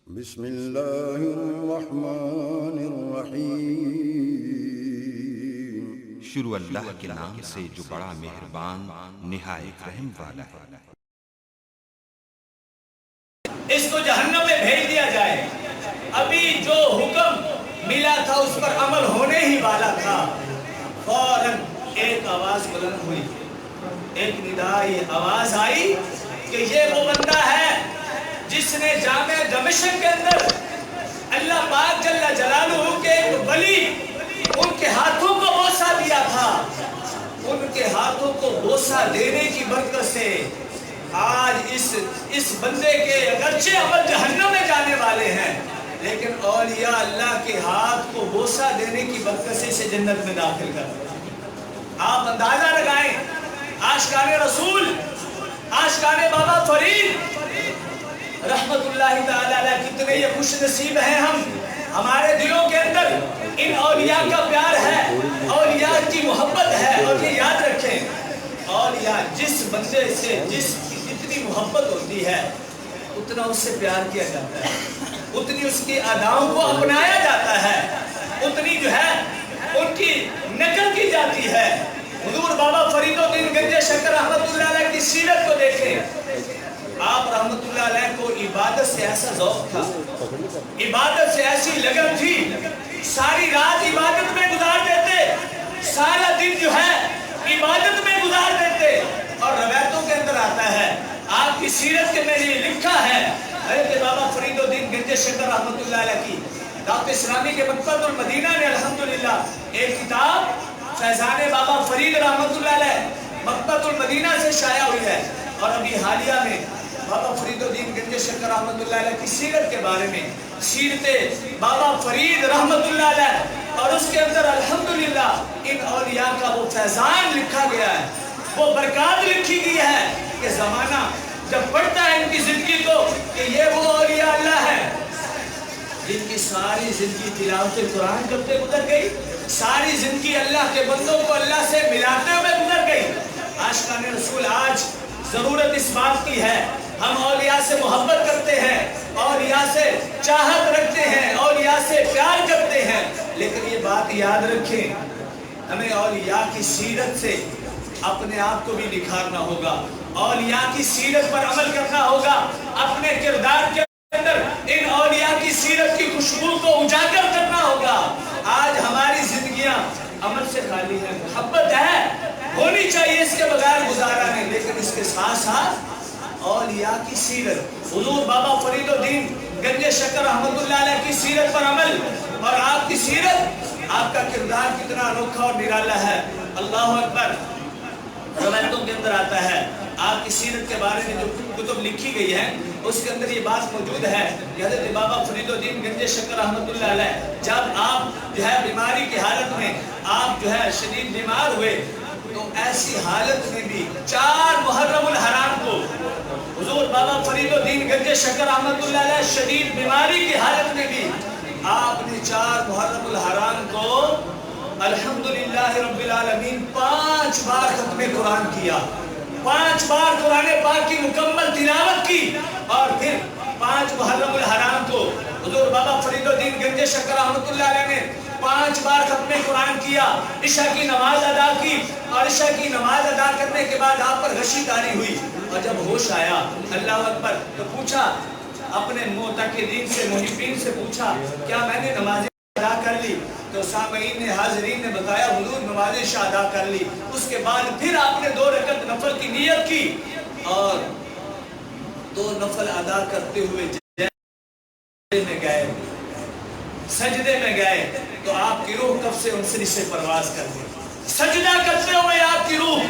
بسم اللہ الرحمن الرحیم۔ شروع اللہ کے نام سے جو بڑا مہربان نہایت رحم والا ہے۔ اس کو جہنم میں بھیج دیا جائے۔ ابھی جو حکم ملا تھا اس پر عمل ہونے ہی والا تھا، فوراً ایک آواز بلند ہوئی، ایک ندائی آواز آئی کہ یہ وہ بندہ ہے جس نے جامع دمشق کے اندر اللہ پاک جل جلالہ کے ایک ولی ان کے ہاتھوں کو بوسہ دیا تھا۔ ان کے ہاتھوں کو بوسہ دینے کی برکت سے آج اس بندے کے اگرچہ عمل جہنم میں جانے والے ہیں، لیکن اولیاء اللہ کے ہاتھ کو بوسہ دینے کی برکت سے اسے جنت میں داخل کر دیا۔ آپ اندازہ لگائیں، عاشقان رسول، عاشقان بابا فرید رحمت اللہ تعالی علیہ کتنے یہ خوش نصیب ہیں ہم، ہمارے دلوں کے اندر ان اولیاء کا پیار ہے، اولیاء کی محبت ہے۔ اور یہ یاد رکھیں، اولیاء جس بندے سے جس کی جتنی محبت ہوتی ہے اتنا اس سے پیار کیا جاتا ہے، اتنی اس کی اداؤں کو اپنایا جاتا ہے، اتنی جو ہے ان کی نقل کی جاتی ہے۔ حضور بابا فرید الدین گنج شکر رحمت اللہ علیہ کی سیرت کو دیکھیں، آپ رحمت اللہ علیہ کو عبادت سے ایسا ذوق تھا، عبادت سے ایسی لگن تھی، ساری رات عبادت میں گزار دیتے، سارا دن جو ہے عبادت میں گزار دیتے۔ اور روایتوں کے اندر آتا ہے، آپ کی سیرت کے میں یہ لکھا ہے، حضرت بابا فرید الدین گنج شکر رحمت اللہ علیہ کی دعوت اسلامی کے مکتبۃ المدینہ نے الحمدللہ ایک کتاب فیضان بابا فرید رحمت اللہ علیہ مکتبۃ المدینہ سے شائع ہوئی ہے، اور ابھی حالیہ میں بابا فرید الدین گنج شکر رحمت اللہ علیہ کی سیرت کے بارے میں، سیرت بابا فرید رحمت اللہ علیہ، اور اس کے اندر الحمدللہ ان اولیاء کا وہ فیضان لکھا گیا ہے، وہ برکات لکھی گئی ہے کہ زمانہ جب پڑھتا ہے ان کی زندگی کو کہ یہ وہ اولیاء اللہ ہے جن کی ساری زندگی تلاوت قرآن کرتے گزر گئی، ساری زندگی اللہ کے بندوں کو اللہ سے ملاتے ہوئے گزر گئی۔ عاشقان رسول، آج ضرورت اس بات کی ہے، ہم اولیاء سے محبت کرتے ہیں، اولیاء سے چاہت رکھتے ہیں، اولیاء سے پیار کرتے ہیں، لیکن یہ بات یاد رکھیں، ہمیں اولیاء کی سیرت سے اپنے آپ کو بھی نکھارنا ہوگا، اولیاء کی سیرت پر عمل کرنا ہوگا، اپنے کردار کے اندر ان اولیاء کی سیرت کی خوشبو کو اجاگر کرنا ہوگا۔ آج ہماری زندگیاں عمل سے خالی ہیں، محبت ہے، ہونی چاہیے، اس کے بغیر گزارا نہیں، لیکن اس کے ساتھ ساتھ اولیاء کی سیرت، حضور بابا فرید الدین گنج شکر رحمت اللہ علیہ کی سیرت پر عمل، اور آپ کی سیرت، آپ کا کردار کتنا انوکھا اور نرالا ہے۔ اللہ اکبر۔ روایتوں کے اندر آتا ہے، آپ کی سیرت کے بارے میں جو کتب لکھی گئی ہے اس کے اندر یہ بات موجود ہے کہ حضرت بابا فرید الدین گنج شکر رحمت اللہ علیہ جب آپ جو ہے بیماری کی حالت میں آپ جو ہے شدید بیمار ہوئے، تو ایسی حالت میں بھی 4 محرم الحرام کو حضور بابا فرید الدین گنج شکر رحمت اللہ علیہ شدید بیماری کی حالت میں بھی آپ نے 4 محرم الحرام کو الحمدللہ رب العالمین 5 بار ختم قرآن کیا، 5 بار قرآن پاک کی مکمل تلاوت کی، اور پھر 5 محرم الحرام کو حضور بابا فرید الدین گنج شکر رحمت اللہ علیہ نے 5 بار ختم قرآن کیا، عشاء کی نماز ادا کی، اور عشاء کی نماز ادا کرنے کے بعد آپ پر غشی طاری ہوئی، اور جب ہوش آیا اللہ اکبر تو پوچھا اپنے معتقدین سے، محبین سے پوچھا کیا میں نے نماز ادا کر لی؟ تو سامعین نے، حاضرین نے بتایا حضور نماز عشاء ادا کر لی۔ اس کے بعد پھر آپ نے 2 رکعت نفل کی نیت کی، اور 2 نفل ادا کرتے ہوئے سجدے میں گئے تو آپ کی روح کف سے انسری سے پرواز کر گئی، سجدہ کرتے ہوئے آپ کی روح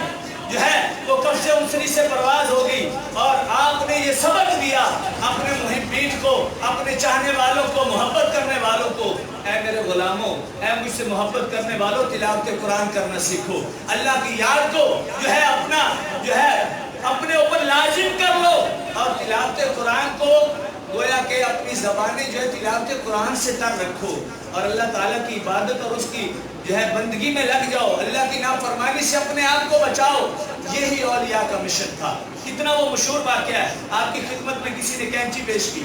جو ہے وہ کف سے انسری سے پرواز ہو گئی، اور آپ نے یہ سبق دیا اپنے محبین کو، اپنے چاہنے والوں کو، محبت کرنے والوں کو، اے میرے غلاموں، اے مجھ سے محبت کرنے والوں، تلاوت قرآن کرنا سیکھو، اللہ کی یاد کو جو ہے اپنے اوپر لازم کر لو، اور تلاوت قرآن کو گویا کہ اپنی زبانیں جو ہے تلاوت قرآن سے تر رکھو، اور اللہ تعالیٰ کی عبادت اور اس کی جو ہے بندگی میں لگ جاؤ، اللہ کی نافرمانی سے اپنے آپ کو بچاؤ۔ یہی اولیاء کا مشن تھا۔ کتنا وہ مشہور واقعہ ہے، آپ کی خدمت میں کسی نے کینچی پیش کی،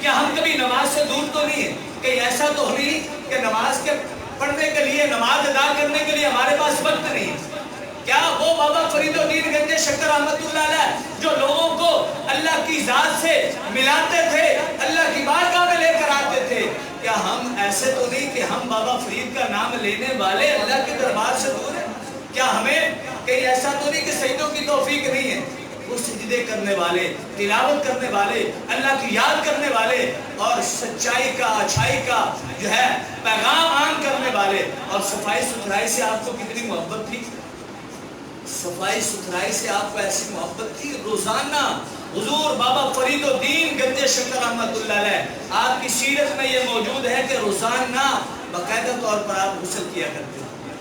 کیا ہم کبھی نماز سے دور تو نہیں ہیں؟ کہیں ایسا تو نہیں کہ نماز کے پڑھنے کے لیے، نماز ادا کرنے کے لیے ہمارے پاس وقت نہیں ہے؟ کیا وہ بابا فرید الدین گنج شکر رحمت اللہ علیہ جو لوگوں کو اللہ کی ذات سے ملاتے تھے، اللہ کی بارگاہ میں لے کر آتے تھے، کیا ہم ایسے تو نہیں کہ ہم بابا فرید کا نام لینے والے اللہ کے دربار سے دور ہیں؟ کیا ہمیں کہیں ایسا تو نہیں کہ سجدوں کی توفیق نہیں ہے؟ وہ سجدے کرنے والے، تلاوت کرنے والے، اللہ کی یاد کرنے والے اور سچائی کا، اچھائی کا جو ہے پیغام عام کرنے والے، اور صفائی ستھرائی سے آپ کو کتنی محبت تھی؟ صفائی ستھرائی سے آپ کو ایسی محبت تھی؟ روزانہ حضور بابا فرید الدین گنج شکر رحمت اللہ علیہ آپ کی سیرت میں یہ موجود ہے کہ روزانہ باقاعدہ طور پر آپ غسل کیا کرتے ہیں۔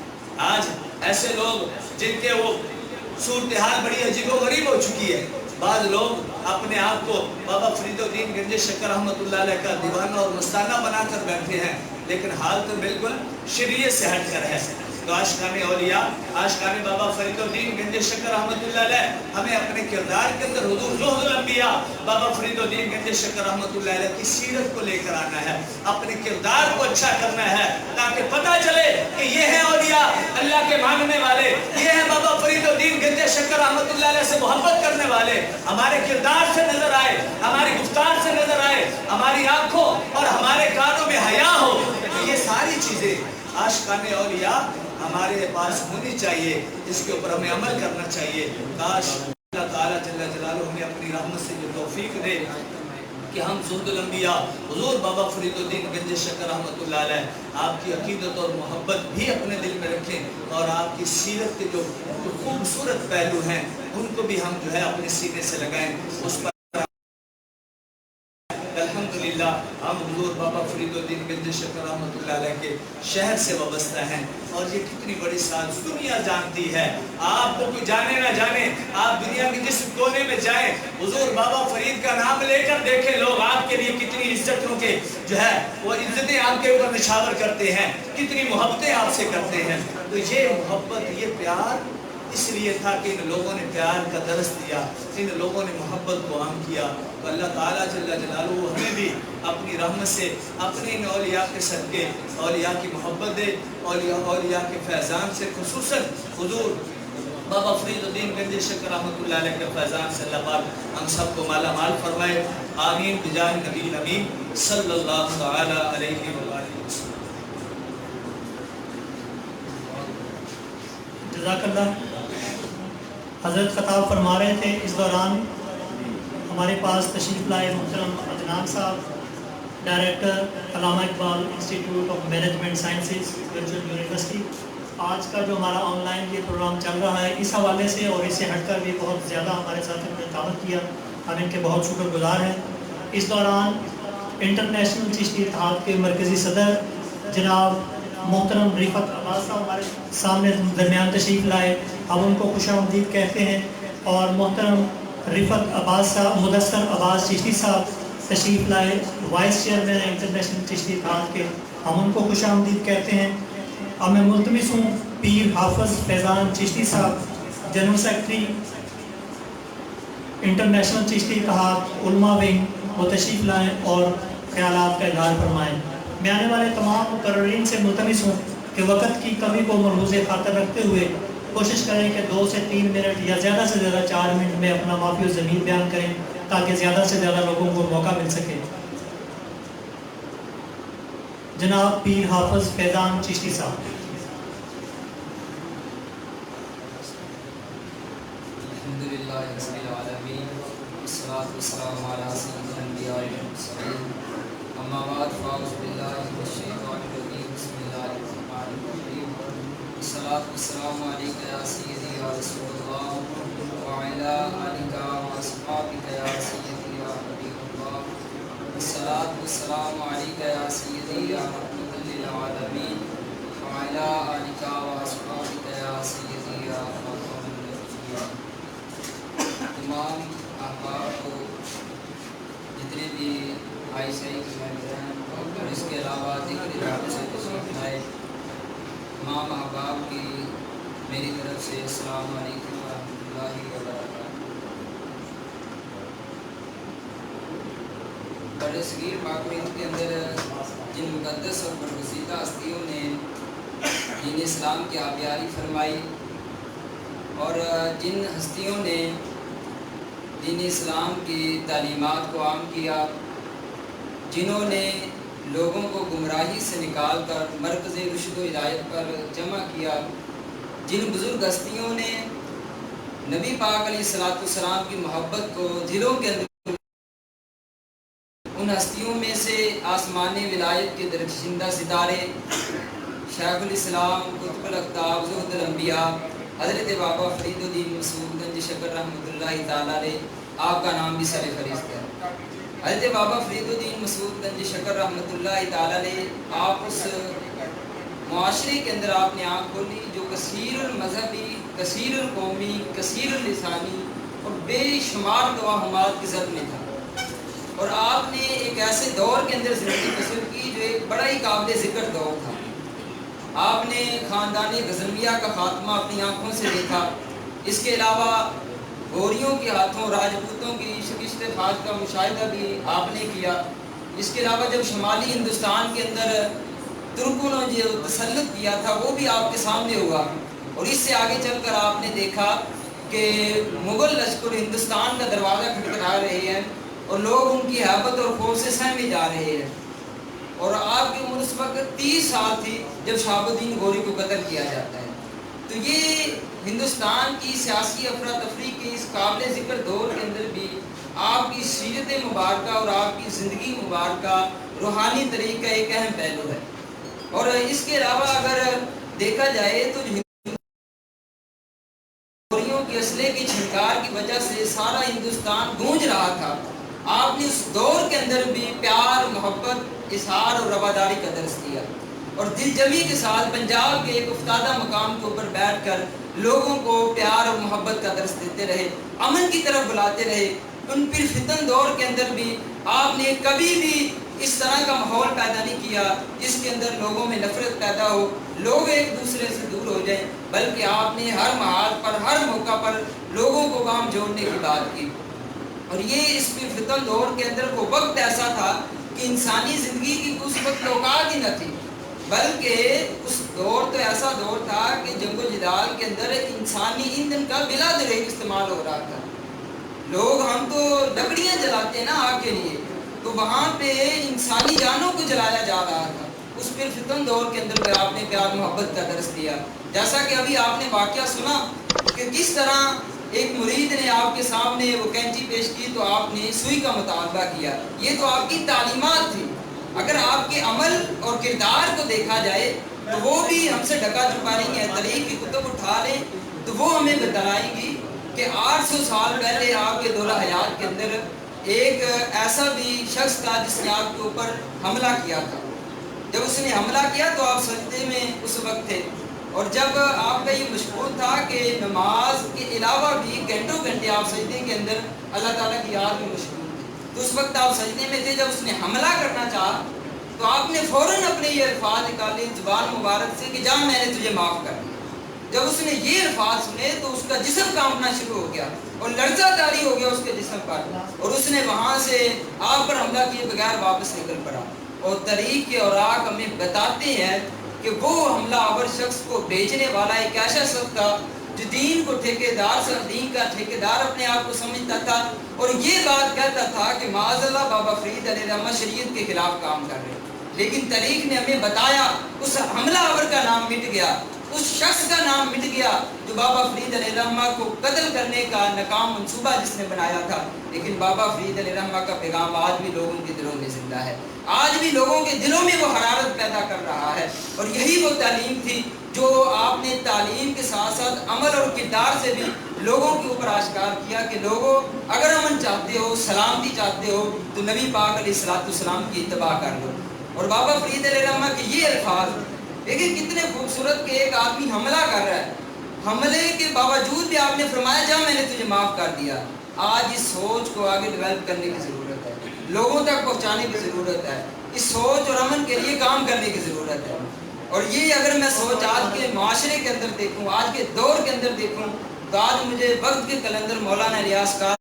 آج ایسے لوگ جن کے وہ صورتحال بڑی عجیب و غریب ہو چکی ہے، بعض لوگ اپنے آپ کو بابا فرید الدین گنج شکر رحمت اللہ علیہ کا دیوانہ اور مستانہ بنا کر بیٹھے ہیں، لیکن حال تو بالکل شریعت سے ہٹ کر ہے۔ تو عاشقان اولیاء، عاشقان بابا فرید الدین گنج شکر رحمت اللہ علیہ ہمیں اپنے کردار کے اندر حضور زہد الانبیاء بابا فرید الدین گنج شکر رحمت اللہ علیہ کی سیرت کو لے کر آنا ہے، اپنے کردار کو اچھا کرنا ہے، تاکہ پتہ چلے کہ یہ ہیں اولیاء اللہ کے ماننے والے، یہ ہیں بابا فرید الدین گنج شکر رحمت اللہ علیہ سے محبت کرنے والے۔ ہمارے کردار سے نظر آئے، ہماری گفتار سے نظر آئے، ہماری آنکھوں اور ہمارے کانوں میں حیا ہو، یہ ساری چیزیں عاشقان اولیاء ہمارے پاس ہونی چاہیے، اس کے اوپر ہمیں عمل کرنا چاہیے۔ کاش اللہ تعالیٰ جل جلالہ ہمیں اپنی رحمت سے جو توفیق دے کہ ہم زہد الانبیاء حضور بابا فرید الدین گنج شکر رحمت اللہ علیہ آپ کی عقیدت اور محبت بھی اپنے دل میں رکھیں، اور آپ کی سیرت کے جو خوبصورت پہلو ہیں ان کو بھی ہم جو ہے اپنے سینے سے لگائیں۔ اس پر الحمدللہ ہم حضور بابا فرید الدین گنج شکر رحمت اللہ علیہ کے شہر سے وابستہ ہیں، اور یہ کتنی بڑی سعادت دنیا جانتی ہے۔ آپ کو کوئی جانے نہ جانے، آپ دنیا کے جس کونے میں جائیں، حضور بابا فرید کا نام لے کر دیکھیں لوگ آپ کے لیے کتنی عزتوں کے جو ہے وہ عزتیں آپ کے اوپر نچھاور کرتے ہیں، کتنی محبتیں آپ سے کرتے ہیں۔ تو یہ محبت، یہ پیار اس لیے تھا کہ ان لوگوں نے پیار کا درس دیا، ان لوگوں نے محبت کو عام کیا۔ تو اللہ تعالیٰ جل جلالہ ہمیں بھی اپنی رحمت سے اپنے ان اولیاء کے صدقے اولیاء کی محبت دے، اولیاء کے فیضان سے، خصوصاً حضور بابا فرید الدین گنج شکر رحمت اللہ علیہ کے فیضان سے اللہ پاک ہم سب کو مالا مال فرمائے، آمین بجاہ نبی الامین صلی اللہ تعالی علیہ وآلہ وسلم۔ جزاک اللہ۔ حضرت خطاب فرما رہے تھے، اس دوران ہمارے پاس تشریف لائے محترم عدنان صاحب، director Allama Iqbal institute of management sciences virtual university. آج کا جو ہمارا آن لائن یہ پروگرام چل رہا ہے، اس حوالے سے اور اس سے ہٹ کر بھی بہت زیادہ ہمارے ساتھ انہوں نے تعاون کیا، ہم ان کے بہت شکر گزار ہیں۔ اس دوران انٹرنیشنل چشتی اتحاد کے مرکزی صدر جناب محترم رفعت عباس صاحب ہمارے سامنے درمیان تشریف لائے، ہم ان کو خوش آمدید کہتے ہیں، اور محترم رفعت عباس صاحب، مدثر عباس چشتی صاحب تشریف لائے، وائس چیئرمین انٹرنیشنل چشتی اتحاد کے، ہم ان کو خوش آمدید کہتے ہیں۔ اب میں ملتمس ہوں پیر حافظ فیضان چشتی صاحب، جنرل سیکرٹری انٹرنیشنل چشتی اتحاد علماء ونگ، وہ تشریف لائیں اور خیالات کا اظہار فرمائیں۔ میں آنے والے تمام مقررین سے ملتمس ہوں کہ وقت کی کمی کو ملحوظ خاطر رکھتے ہوئے کوشش کریں کہ 2 سے 3 منٹ یا زیادہ سے زیادہ 4 منٹ میں اپنا معافی و ضمیر بیان کریں، تاکہ زیادہ سے زیادہ لوگوں کو موقع مل سکے۔ جناب پیر حافظ فیضان چشتی صاحب۔ الحمدللہ رب العالمین، والصلاة والسلام علی سید الانبیاء والمرسلین، اما بعد فاعوذ باللہ من الشیطان الرجیم، بسم اللہ الرحمن الرحیم، والصلاة والسلام علیک یا سیدی یا رسول اللہ، وعلی آلک واصحابک یا سیدی یا حبیب اللہ، والصلاة والسلام علیک یا سیدی یا رحمۃ للعالمین، وعلی آلک واصحابک یا سیدی یا خاتم النبیین۔ تمام احباب کو، جتنے بھی آئی سی کے ممبر ہیں اور اس کے علاوہ ذکر رحمت سے تشریف لائے تمام احباب کی میری طرف سے السلام علیکم ورحمۃ اللہ وبرکاتہ۔ بر صغیر پاک و ہند کے اندر جن مقدس اور برگزیدہ ہستیوں نے دین اسلام کی آبیاری فرمائی اور جن ہستیوں نے دین اسلام کی تعلیمات کو عام کیا، جنہوں نے لوگوں کو گمراہی سے نکال کر مرکز رشد و ہدایت پر جمع کیا، جن بزرگ ہستیوں نے نبی پاک علیہ الصلوۃ والسلام کی محبت کو دلوں کے اندر، ان ہستیوں میں سے آسمانی ولایت کے درخشندہ ستارے شیخ الاسلام قطب الاقطاب زہد الانبیاء حضرت بابا فرید الدین مسعود گنج شکر رحمۃ اللہ تعالیٰ علیہ، آپ کا نام بھی سر فہرست ہے۔ حضرت بابا فرید الدین مسعود گنج شکر رحمۃ اللہ تعالیٰ علیہ، آپ اس معاشرے کے اندر آپ نے آنکھ کھولی جو کثیر المذہبی، کثیر القومی، کثیر اللسانی اور بے شمار توہمات کی زد میں تھا، اور آپ نے ایک ایسے دور کے اندر زندگی بسر کی جو ایک بڑا ہی قابل ذکر دور تھا۔ آپ نے خاندان غزنویہ کا خاتمہ اپنی آنکھوں سے دیکھا، اس کے علاوہ گوریوں کے ہاتھوں راجپوتوں کی شکست فاش کا مشاہدہ بھی آپ نے کیا۔ اس کے علاوہ جب شمالی ہندوستان کے اندر ترکوں نے جو تسلط کیا تھا وہ بھی آپ کے سامنے ہوا، اور اس سے آگے چل کر آپ نے دیکھا کہ مغل لشکر ہندوستان کا دروازہ کھٹکھٹا رہے ہیں اور لوگ ان کی ہیبت اور خوف سے سہمے جا رہے ہیں، اور آپ کی عمر اس وقت 30 سال تھی جب شہاب الدین غوری کو قتل کیا جاتا ہے۔ تو یہ ہندوستان کی سیاسی افراتفری کے اس قابل ذکر دور کے اندر بھی آپ کی سیرت مبارکہ اور آپ کی زندگی مبارکہ روحانی طریقہ ایک اہم پہلو ہے۔ اور اس کے علاوہ اگر دیکھا جائے تو غوریوں کی اسلحے کی چھنکار کی وجہ سے سارا ہندوستان گونج رہا تھا، آپ نے اس دور کے اندر بھی پیار، محبت، اظہار اور رواداری کا درس دیا، اور دل جمی کے ساتھ پنجاب کے ایک افتادہ مقام کے اوپر بیٹھ کر لوگوں کو پیار اور محبت کا درس دیتے رہے، امن کی طرف بلاتے رہے۔ ان پھر فتن دور کے اندر بھی آپ نے کبھی بھی اس طرح کا ماحول پیدا نہیں کیا جس کے اندر لوگوں میں نفرت پیدا ہو، لوگ ایک دوسرے سے دور ہو جائیں، بلکہ آپ نے ہر محال پر، ہر موقع پر لوگوں کو کام جوڑنے کی بات کی۔ اور یہ اس پھر فتن دور کے اندر وہ وقت ایسا تھا کہ انسانی زندگی کی اس وقت اوقات ہی نہ تھی، بلکہ اس دور تو ایسا دور تھا کہ جنگ و جدال کے اندر انسانی ایندھن کا بلا دریغ استعمال ہو رہا تھا۔ لوگ، ہم تو لکڑیاں جلاتے ہیں نا آگ کے لیے، تو وہاں پہ انسانی جانوں کو جلایا جا رہا تھا۔ اس پھر فتن دور کے اندر آپ نے پیار محبت کا درس دیا، جیسا کہ ابھی آپ نے واقعہ سنا کہ کس طرح ایک مرید نے آپ کے سامنے وہ کینچی پیش کی تو آپ نے سوئی کا مطالبہ کیا۔ یہ تو آپ کی تعلیمات تھی۔ اگر آپ کے عمل اور کردار کو دیکھا جائے تو وہ بھی ہم سے ڈھکا چھپا نہیں ہے۔ تاریخ کی کتب اٹھا لیں تو وہ ہمیں بتائے گی کہ 800 سال پہلے آپ کے دورہ حیات کے اندر ایک ایسا بھی شخص تھا جس نے آپ کے اوپر حملہ کیا تھا۔ جب اس نے حملہ کیا تو آپ سجدے میں اس وقت تھے، اور جب آپ کا یہ مشغول تھا کہ نماز کے علاوہ بھی گھنٹوں گھنٹے آپ سجدے کے اندر اللہ تعالیٰ کی یاد میں مشغول تھے، تو اس وقت آپ سجدے میں تھے۔ جب اس نے حملہ کرنا چاہا تو آپ نے فوراً اپنے یہ الفاظ نکالے زبان مبارک سے کہ جا میں نے تجھے معاف کر دیا۔ جب اس نے یہ الفاظ سنے تو اس کا جسم کانپنا شروع ہو گیا اور لرزہ طاری ہو گیا اس کے جسم پر، اور اس نے وہاں سے آپ پر حملہ کیے بغیر واپس نکل پڑا۔ اور تاریخ کے اوراق ہمیں بتاتے ہیں کہ وہ حملہ آور شخص کو بھیجنے والا ایک ایسا شخص تھا جو دین کو ٹھیکیدار سے، دین کا ٹھیکیدار اپنے آپ کو سمجھتا تھا، اور یہ بات کہتا تھا کہ معاذ اللہ بابا فرید علیہ رحمہ شریعت کے خلاف کام کر رہے ہیں۔ لیکن تاریخ نے ہمیں بتایا اس حملہ آور کا نام مٹ گیا، اس شخص کا نام مٹ گیا جو بابا فرید علیہ رحمہ کو قتل کرنے کا ناکام منصوبہ جس نے بنایا تھا۔ لیکن بابا فرید علیہ رحمہ کا پیغام آج بھی لوگوں کے دلوں میں زندہ ہے، آج بھی لوگوں کے دلوں میں وہ حرارت پیدا کر رہا ہے، اور یہی وہ تعلیم تھی جو آپ نے تعلیم کے ساتھ ساتھ عمل اور کردار سے بھی لوگوں کے اوپر آشکار کیا کہ لوگوں اگر امن چاہتے ہو، سلامتی چاہتے ہو تو نبی پاک علیہ الصلوۃ والسلام کی اتباع کر لو۔ اور بابا فرید علیہ رحمہ کے یہ الفاظ دیکھیں کتنے خوبصورت کہ ایک آدمی حملہ کر رہا ہے، حملے کے باوجود بھی آپ نے فرمایا جا میں نے تجھے معاف کر دیا۔ آج اس سوچ کو آگے ڈیولپ کرنے کی ضرورت ہے، لوگوں تک پہنچانے کی ضرورت ہے، اس سوچ اور امن کے لیے کام کرنے کی ضرورت ہے۔ اور یہ اگر میں سوچ آج کے معاشرے کے اندر دیکھوں، آج کے دور کے اندر دیکھوں تو آج مجھے وقت کے کلندر مولانا ریاض کا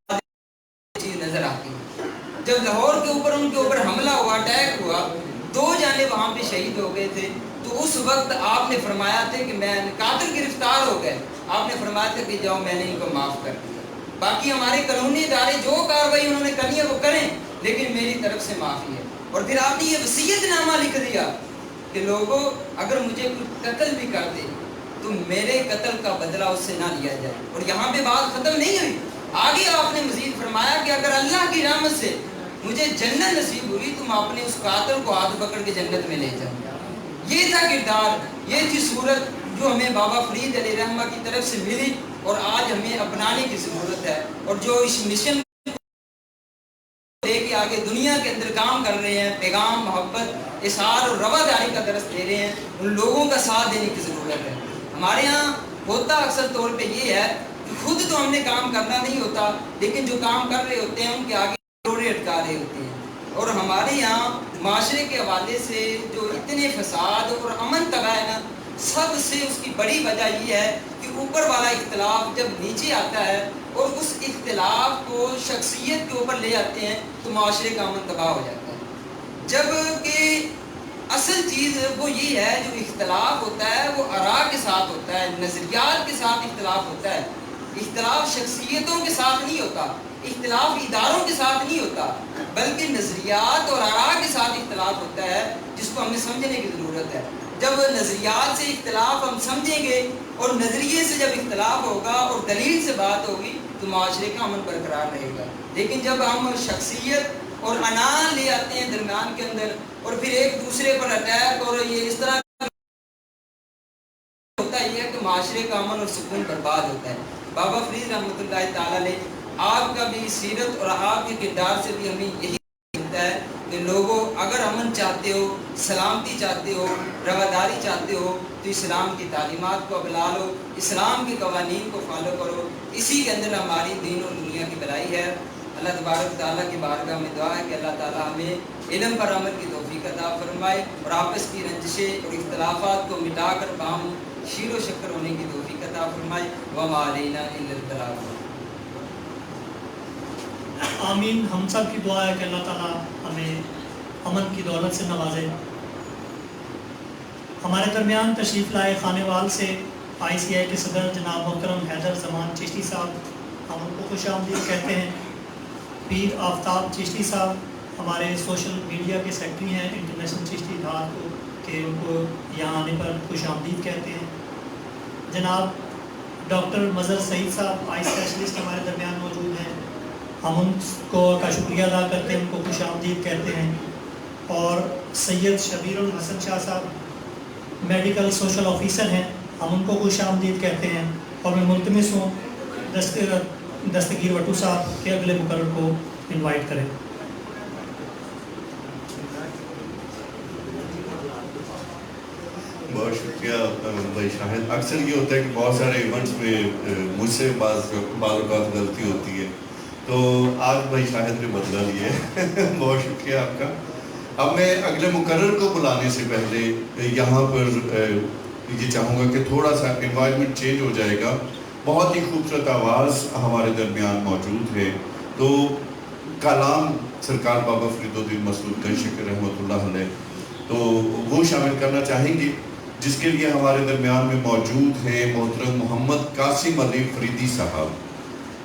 چیز نظر آتی ہے۔ جب لاہور کے اوپر ان کے اوپر شہید ہو گئے تھے تو اس وقت آپ نے فرمایا تھا کہ میں قاتل گرفتار ہو گئے، آپ نے فرمایا تھا کہ جاؤ میں نے ان کو معاف کر دیا، باقی ہمارے قانونی ادارے جو کارروائی انہوں نے کرنی ہے وہ کریں، لیکن میری طرف سے معافی ہے۔ اور پھر آپ نے یہ وصیت نامہ لکھ دیا کہ لوگوں اگر مجھے کوئی قتل بھی کر دے تو میرے قتل کا بدلہ اس سے نہ لیا جائے۔ اور یہاں پہ بات ختم نہیں ہوئی، آگے آپ نے مزید فرمایا کہ اگر اللہ کی رحمت سے مجھے جنت نصیب ہوئی تو میں اپنے اس قاتل کو ہاتھ پکڑ کے جنت میں لے جاؤں۔ یہ تھا کردار، یہ تھی صورت جو ہمیں بابا فرید علیہ رحمہ کی طرف سے ملی اور آج ہمیں اپنانے کی ضرورت ہے، اور جو اس مشن لے کے آگے دنیا کے اندر کام کر رہے ہیں، پیغام، محبت، اظہار اور رواداری کا درس دے رہے ہیں، ان لوگوں کا ساتھ دینے کی ضرورت ہے۔ ہمارے ہاں ہوتا اکثر طور پہ یہ ہے کہ خود تو ہم نے کام کرنا نہیں ہوتا، لیکن جو کام کر رہے ہوتے ہیں ان کے آگے روڑے اٹکا رہے ہوتے ہیں۔ اور ہمارے یہاں معاشرے کے حوالے سے جو اتنے فساد اور امن تباہ ہے نا، سب سے اس کی بڑی وجہ یہ ہے کہ اوپر والا اختلاف جب نیچے آتا ہے اور اس اختلاف کو شخصیت کے اوپر لے آتے ہیں تو معاشرے کا امن تباہ ہو جاتا ہے۔ جب کہ اصل چیز وہ یہ ہے، جو اختلاف ہوتا ہے وہ آراء کے ساتھ ہوتا ہے، نظریات کے ساتھ اختلاف ہوتا ہے، اختلاف شخصیتوں کے ساتھ نہیں ہوتا، اختلاف اداروں کے ساتھ نہیں ہوتا، بلکہ نظریات اور آراء کے ساتھ اختلاف ہوتا ہے، جس کو ہمیں سمجھنے کی ضرورت ہے۔ جب نظریات سے اختلاف ہم سمجھیں گے اور نظریے سے جب اختلاف ہوگا اور دلیل سے بات ہوگی تو معاشرے کا امن برقرار رہے گا۔ لیکن جب ہم شخصیت اور انا لے آتے ہیں درمیان کے اندر اور پھر ایک دوسرے پر اٹیک اور یہ اس طرح ہوتا ہی ہے کہ معاشرے کا امن اور سکون برباد ہوتا ہے۔ بابا فرید رحمۃ اللہ تعالی علیہ آپ کا بھی سیرت اور آپ کے کردار سے بھی ہمیں یہی ملتا ہے کہ لوگوں اگر امن چاہتے ہو، سلامتی چاہتے ہو، رواداری چاہتے ہو تو اسلام کی تعلیمات کو اپنا لو، اسلام کے قوانین کو فالو کرو، اسی کے اندر ہماری دین اور دنیا کی بھلائی ہے۔ اللہ تبارک تعالیٰ کی بارگاہ میں دعا ہے کہ اللہ تعالیٰ ہمیں علم پر عمل کی توفیق عطا فرمائے اور آپس کی رنجشیں اور اختلافات کو مٹا کر باہم شیر و شکر ہونے کی توفیق عطا فرمائے۔ وما علینا الا البلاغ۔ آمین۔ ہم سب کی دعا ہے کہ اللہ تعالیٰ ہمیں امن کی دولت سے نوازے۔ ہمارے درمیان تشریف لائے خانے وال سے ICI کے صدر جناب محترم حیدر زمان چشتی صاحب، ہم ان کو خوش آمدید کہتے ہیں۔ پیر آفتاب چشتی صاحب ہمارے سوشل میڈیا کے سیکرٹری ہیں انٹرنیشنل چشتی اتحاد کو، کہ ان کو یہاں آنے پر خوش آمدید کہتے ہیں۔ جناب ڈاکٹر مظہر سعید صاحب آئی اسپیشلسٹ ہمارے درمیان موجود ہیں، ہم ان کو کا شکریہ ادا کرتے ہیں، ان کو خوش آمدید کہتے ہیں۔ اور سید شبیر الحسن شاہ صاحب میڈیکل سوشل آفیسر ہیں، ہم ان کو خوش آمدید کہتے ہیں۔ اور میں ملتمس ہوں دستگیر وٹو صاحب کے اگلے مقرر کو انوائٹ کریں۔ بہت شکریہ بھائی شاہد۔ اکثر یہ ہوتا ہے کہ بہت سارے ایونٹس میں مجھ سے بعض اوقات غلطی ہوتی ہے، تو آج بھائی شاہد نے بدلا لیا ہے۔ بہت شکریہ آپ کا۔ اب میں اگلے مقرر کو بلانے سے پہلے یہاں پر یہ چاہوں گا کہ تھوڑا سا انوائرمنٹ چینج ہو جائے گا۔ بہت ہی خوبصورت آواز ہمارے درمیان موجود ہے، تو کلام سرکار بابا فرید الدین مسعود کنشک رحمۃ اللہ علیہ تو وہ شامل کرنا چاہیں گے، جس کے لیے ہمارے درمیان میں موجود ہیں محترم محمد قاسم علی فریدی صاحب۔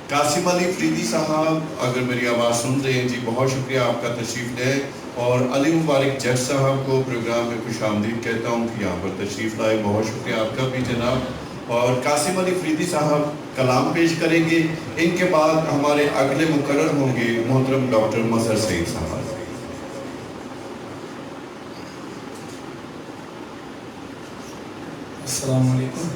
قاسم علی فریدی صاحب اگر میری آواز سن رہے ہیں، جی بہت شکریہ آپ کا تشریف لائے، اور علی مبارک جج صاحب کو پروگرام میں خوش آمدید کہتا ہوں کہ یہاں پر تشریف لائے، بہت شکریہ آپ کا بھی جناب۔ اور قاسم علی فریدی صاحب کلام پیش کریں گے، ان کے بعد ہمارے اگلے مقرر ہوں گے محترم ڈاکٹر مظہر سعید صاحب۔ السلام علیکم۔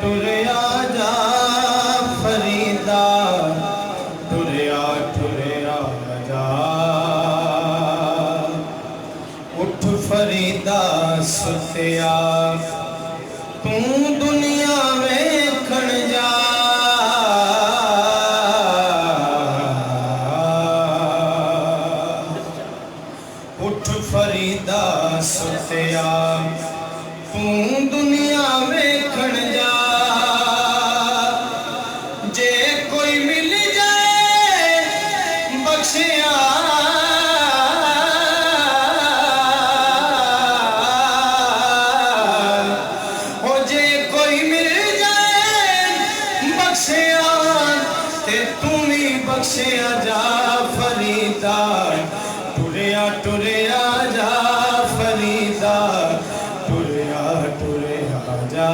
ٹریا جا فریدا ٹریا ٹریا جے کوئی مل جائے بخشیا ہو، جے کوئی مل جائے بخشیا تے تم ہی بخشیا جا فریدا، ٹریا ٹریا جا فریدا، ٹریا ٹریا جا،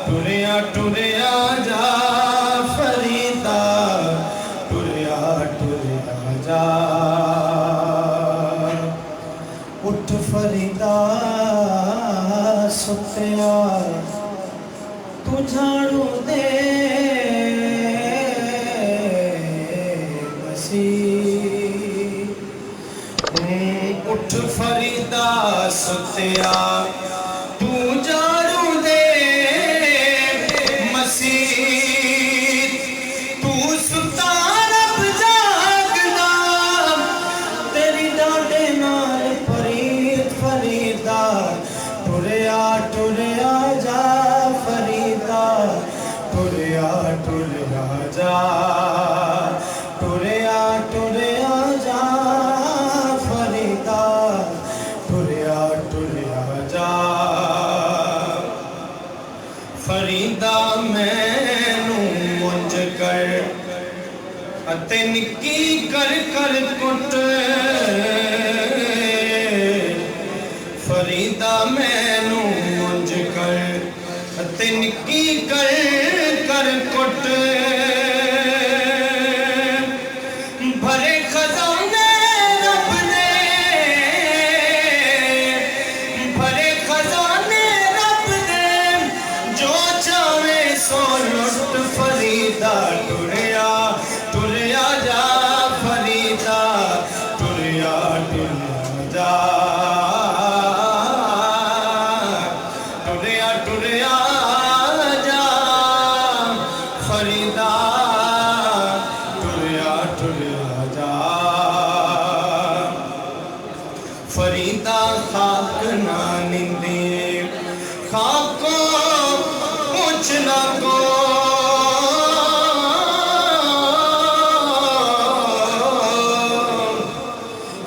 ٹریا ٹریا جا فریدا، ٹریا ٹریا جا، اٹھ فریدا ستیا تو جھاڑو دے مسیح، اٹھ فریدا ستیا تو جھاڑو دے مسیح، تو ستا رب جاگنا تیری ڈاڈے نال پرید فریدا، ٹریا ٹریا جا فریدا، ٹریا ٹریا جا، ٹریا ٹریا جا فریدا، ٹریا ٹریا جا فریدا، مینوں منج کر اتے نکی کر کر کٹ، فریدا مینوں منج کر اتے نکی کر کر کٹ، بھرے خزانے رب نے، بھرے خزانے رب نے، جو چاہے سو لٹ فریدا، ٹریا ٹریا جا فریدا، ٹریا ٹریا جا، ٹریا ٹریا جا فریدا، ٹریا ٹریا جا فریدا، خاک نہ نندے خاکو پوچھ نہ کو،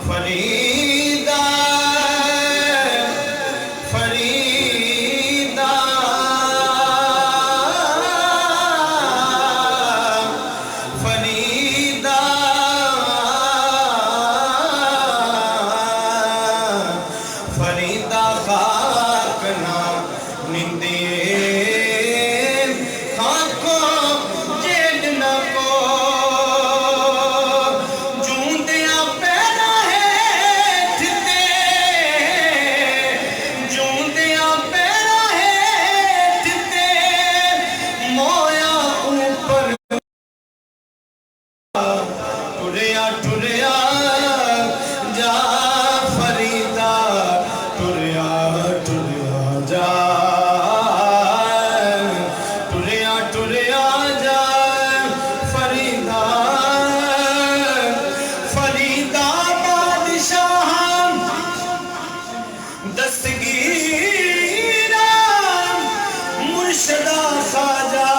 فریدا فریدا فریدا فریدا، خاک نہ نندے خاکو جیڑ نہ کو، جوندیاں پیرا ہیٹھ تے، جوندیاں پیرا ہیٹھ تے، مویا اوپر، ٹریا ٹریا جا فریدا، ٹریا ٹریا جا، ٹریا ٹریا جا فریدا، فریدا بادشاہ دستگیرہ مرشدہ خواجہ،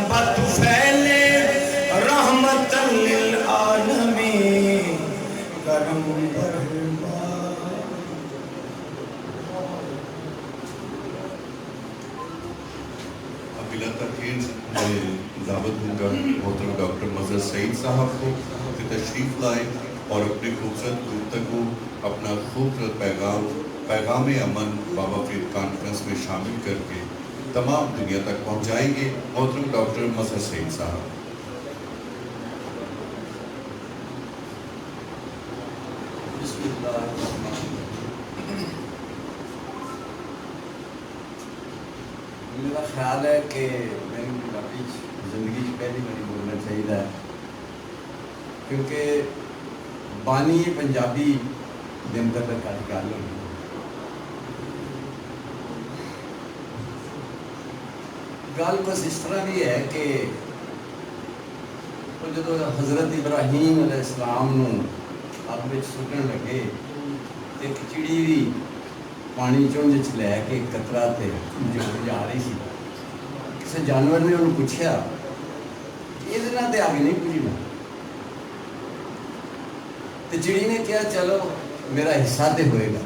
بت پھیلے رحمت للعالمین، کرم برما۔ اب بلا تاخیر میں دعوت دوں گا محترم ڈاکٹر مظہر سعید صاحب کو کہ تشریف لائے اور اپنے خوبصورت گفتگو، اپنا خوبصورت پیغام امن بابا فرید کانفرنس میں شامل کر کے تمام دنیا تک پہنچائیں گے۔ محترم ڈاکٹر مظہر سعید صاحب۔ بسم اللہ الرحمن الرحیم۔ میرا خیال ہے کہ میری پنجابی زندگی پہلی باری بولنا چاہیے، کیونکہ بانی پنجابی دے اندر گل ہوئی۔ گل بس اس طرح بھی ہے کہ جب حضرت ابراہیم علیہ السلام نو اگ وچ سٹن لگے تے ایک چڑی بھی پانی چونج لے کے قطرہ تے جو جا رہی سی، کسی جانور نے انہوں پوچھا یہ تے آگے نہیں پوچھنا، تو چڑی نے کیا چلو میرا حصہ تے ہوئے گا،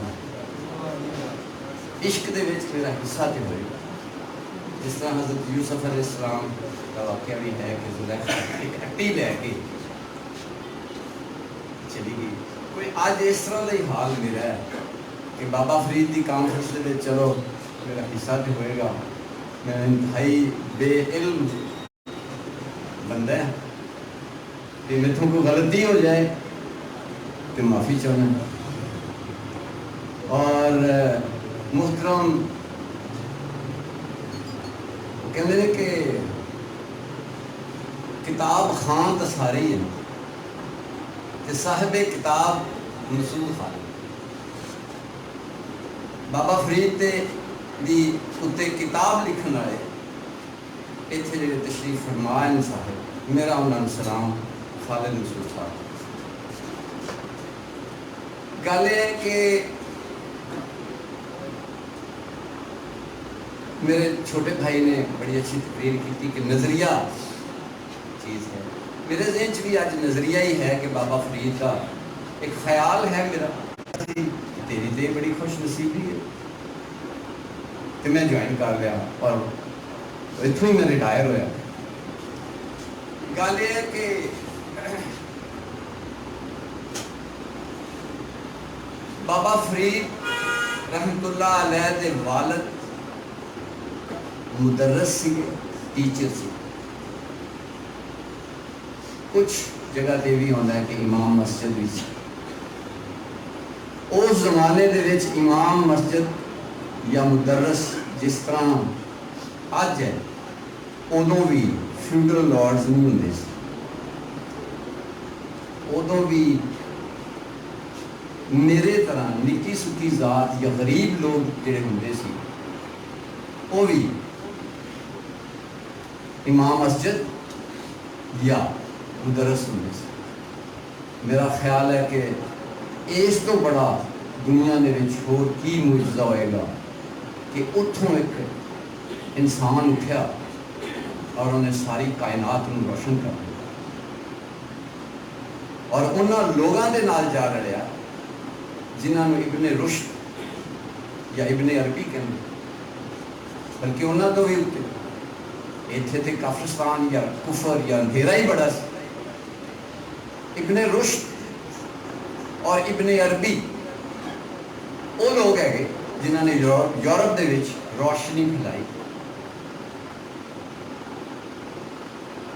عشق دے وچ میرا حصہ تے ہوئے گا. جس طرح حضرت یوسف علیہ السلام کا واقعہ بھی ہے کہ زلیخا ایک اٹی لے کے چلی گئی. کوئی آج اس طرح کا ہی حال میرا ہے کہ بابا فرید کی کانفرنس دے چلو میرا حصہ تے ہوئے گا، میں انتہائی بے علم بندہ ہے کہ میتھوں کو غلطی ہو جائے تو معافی چاہنا. اور محترم وہ کہتے ہیں کہ کتاب خان تو سارے ہی ہیں کہ صاحب کتاب منصور خان. بابا فرید تے دی اتنے کتاب لکھن والے اتنے جڑے تشریف فرما ہیں صاحب، میرا انہوں نے سلام، خالد منصور صاحب. گل ہے کہ میرے چھوٹے بھائی نے بڑی اچھی تقریر کی تھی کہ نظریہ چیز ہے. میرے ذہن چ بھی آج نظریہ ہی ہے کہ بابا فرید کا ایک خیال ہے میرا تیری تے بڑی خوش نصیبی ہے، تو میں جوائن کر لیا اور اتوں ہی میں ریٹائر ہویا. گل یہ ہے کہ بابا فرید رحمت اللہ علیہ دے والد مدرس سی، ٹیچر سی. کچھ جگہ تے بھی ہوتا ہے کہ امام مسجد بھی سی. اس زمانے دے وچ امام مسجد یا مدرس جس طرح اج ہے ادوں بھی فیوڈل لارڈز نہیں ہوندے سی. ادوں بھی میرے طرح نکی سکی ذات یا غریب لوگ جڑے ہوندے سی وہ بھی امام مسجد یا مدرس ہوندے سی. میرا خیال ہے کہ اس تو بڑا دنیا دے وچ ہور کی معجزہ ہوئے گا کہ اتھوں ایک انسان اٹھیا اور انہیں ساری کائنات میں روشن کر دیا اور انہاں لوگاں دے نال جا رڑیا جنہاں نے ابن رشد یا ابن عربی کہتے بلکہ انہاں تو بھی اتنے تے کافرستان یا کفر یا اندھیرا ہی بڑا سی. ابن رشد اور ابن عربی وہ لوگ ہے جنہوں نے یورپ دے وچ روشنی پھیلائی.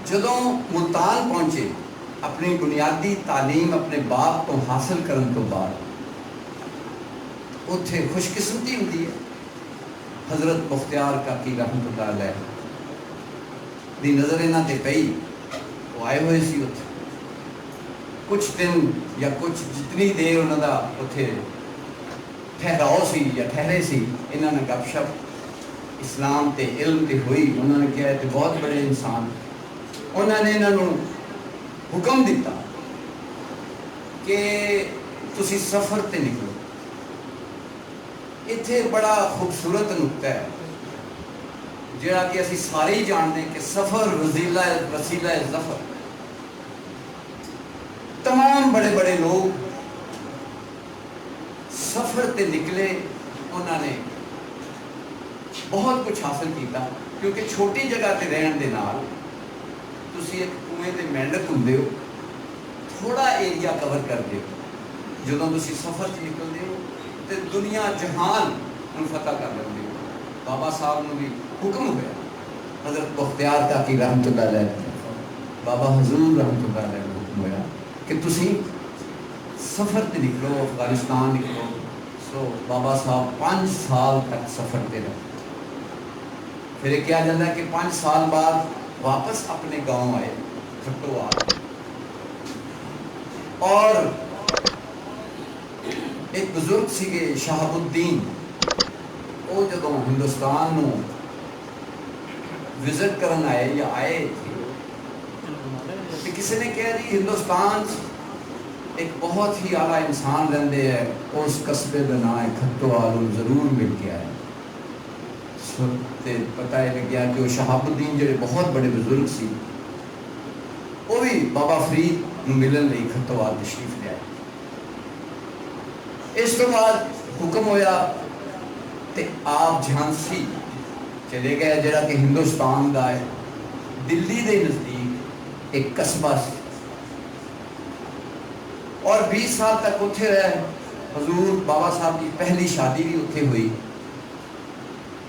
جدوں ملتان پہنچے اپنی بنیادی تعلیم اپنے باپ تو حاصل کرن تو بعد اتھے خوش قسمتی ہوتی ہے. حضرت مختار کاکی رحمت اللہ علیہ دی نظر انہاں تے پئی، وہ آئے ہوئے سی اتھے کچھ دن یا کچھ جتنی دیر انہوں دا اتھے ٹھہراؤ سی یا ٹھہرے سی. انہوں نے گپ شپ اسلام تے علم تے ہوئی. انہوں نے کہا کہ بہت بڑے انسان. انہوں نے انہوں حکم دیتا کہ تسی سفر تے نکلو. اتھے بڑا خوبصورت نقطہ ہے جہاں کہ اسی سارے ہی جانتے ہیں کہ سفر وسیلہ ظفر. تمام بڑے بڑے لوگ سفر تے نکلے، انہوں نے بہت کچھ حاصل کیتا کیونکہ چھوٹی جگہ تے رہن دے نال تسی ایک کنویں دے مینڈک ہوندے ہو، تھوڑا ایریا کور کرتے ہو. جدوں تسی سفر تے نکلتے ہو تے دنیا جہان نوں فتح کر لیندے ہو. بابا صاحب نوں بھی حکم ہوا، حضرت مختار کاکی رحمت اللہ علیہ، بابا حضور رحمت اللہ علیہ کو حکم ہوا کہ تسی سفر تے نکلو، افغانستان نکلو. سو بابا صاحب 5 سال تک سفر تے رہے. پھر کیا جاتا ہے کہ 5 سال بعد واپس اپنے گاؤں آئے کھٹو آئے. اور ایک بزرگ سیگے شہاب الدین، وہ جدوں ہندوستان نو وزٹ کرن آئے یا آئے تھے، کسی نے کہا جی ہندوستان ایک بہت ہی اعلیٰ انسان رہندے ہے، اس قصبے کا نام ہے کھٹو آلو، ضرور مل کے آئے. تے پتہ ہے لگیا کہ وہ شہاب الدین جڑے بہت بڑے بزرگ سی وہ بھی بابا فرید نو ملن لئی کھتوال تشریف لے آئے. اس تو بعد حکم ہویا تے آپ جھانسی چلے گئے جڑا کہ ہندوستان دا ہے, دلی دے نزدیک ایک قصبہ سی, اور 20 سال تک اتھے رہے. حضور بابا صاحب کی پہلی شادی بھی اتھے ہوئی